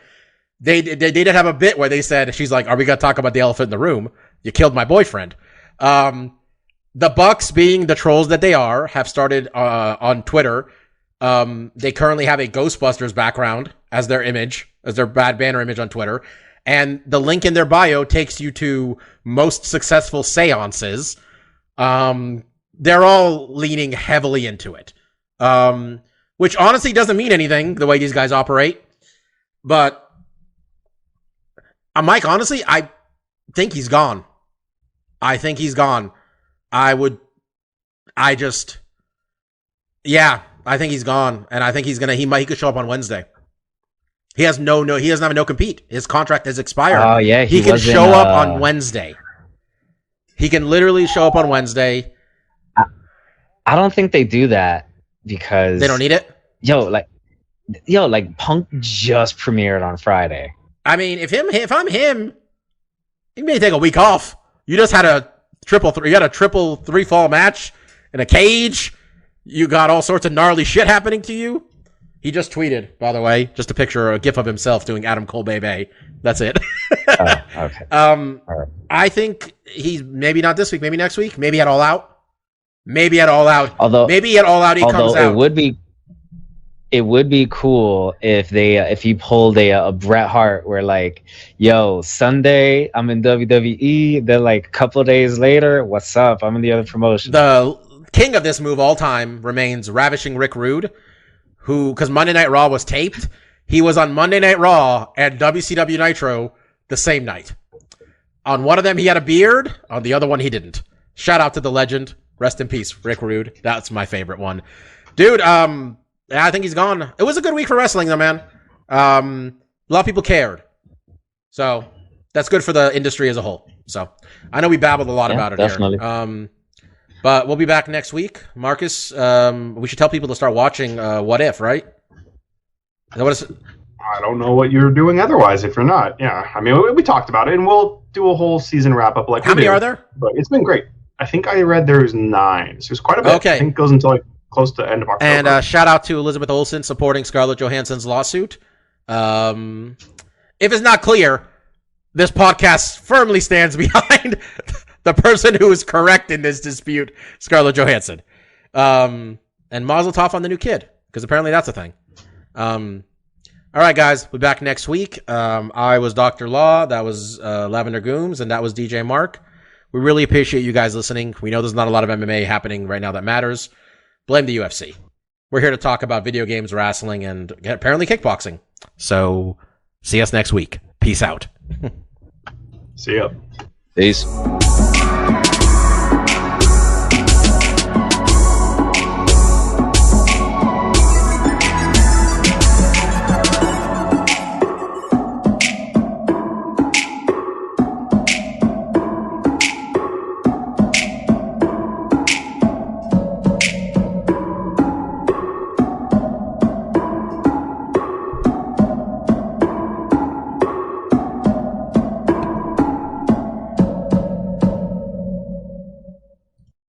They did have a bit where they said, she's like, are we going to talk about the elephant in the room? You killed my boyfriend. The Bucks, being the trolls that they are, have started on Twitter. They currently have a Ghostbusters background as their image, as their bad banner image on Twitter. And the link in their bio takes you to most successful seances. They're all leaning heavily into it. Which honestly doesn't mean anything, the way these guys operate. But Mike, honestly, I think he's gone. I think he's gone. I think he's gone, and I think he could show up on Wednesday. He doesn't have a no compete. His contract has expired. Oh yeah, he can show up on Wednesday. He can literally show up on Wednesday. I don't think they do that because they don't need it. Like Punk just premiered on Friday. I mean, if I'm him, he may take a week off. You just had a triple three fall match in a cage. You got all sorts of gnarly shit happening to you. He just tweeted, by the way, just a picture, a gif of himself doing Adam Cole Bebe. That's it. Okay. Right. I think he's maybe not this week, maybe next week, maybe at All Out. Maybe at All Out. Maybe at All Out he comes out. It would be cool if he pulled a Bret Hart where like, yo, Sunday I'm in WWE, then like a couple of days later, what's up? I'm in the other promotion. The king of this move all time remains Ravishing Rick Rude, who, because Monday Night Raw was taped, He was on Monday Night Raw and WCW Nitro the same night. On one of them, he had a beard. On the other one, he didn't. Shout out to the legend. Rest in peace, Rick Rude. That's my favorite one. Dude, I think he's gone. It was a good week for wrestling, though, man. A lot of people cared. So that's good for the industry as a whole. So I know we babbled a lot about it definitely. here. But we'll be back next week. Marcus, we should tell people to start watching What If, right? I don't know what you're doing otherwise if you're not. Yeah, I mean, we talked about it, and we'll do a whole season wrap-up. Like How many are there? But it's been great. I think I read there's 9. So it's quite a bit. Okay. I think it goes until like close to end of October. And shout out to Elizabeth Olsen supporting Scarlett Johansson's lawsuit. If it's not clear, this podcast firmly stands behind the person who is correct in this dispute, Scarlett Johansson. And Mazel Tov on the new kid, because apparently that's a thing. All right, guys, we'll be back next week. I was Dr. Law, that was Lavender Gooms, and that was DJ Mark. We really appreciate you guys listening. We know there's not a lot of MMA happening right now that matters. Blame the UFC. We're here to talk about video games, wrestling, and apparently kickboxing. So, see us next week. Peace out. See ya. Peace.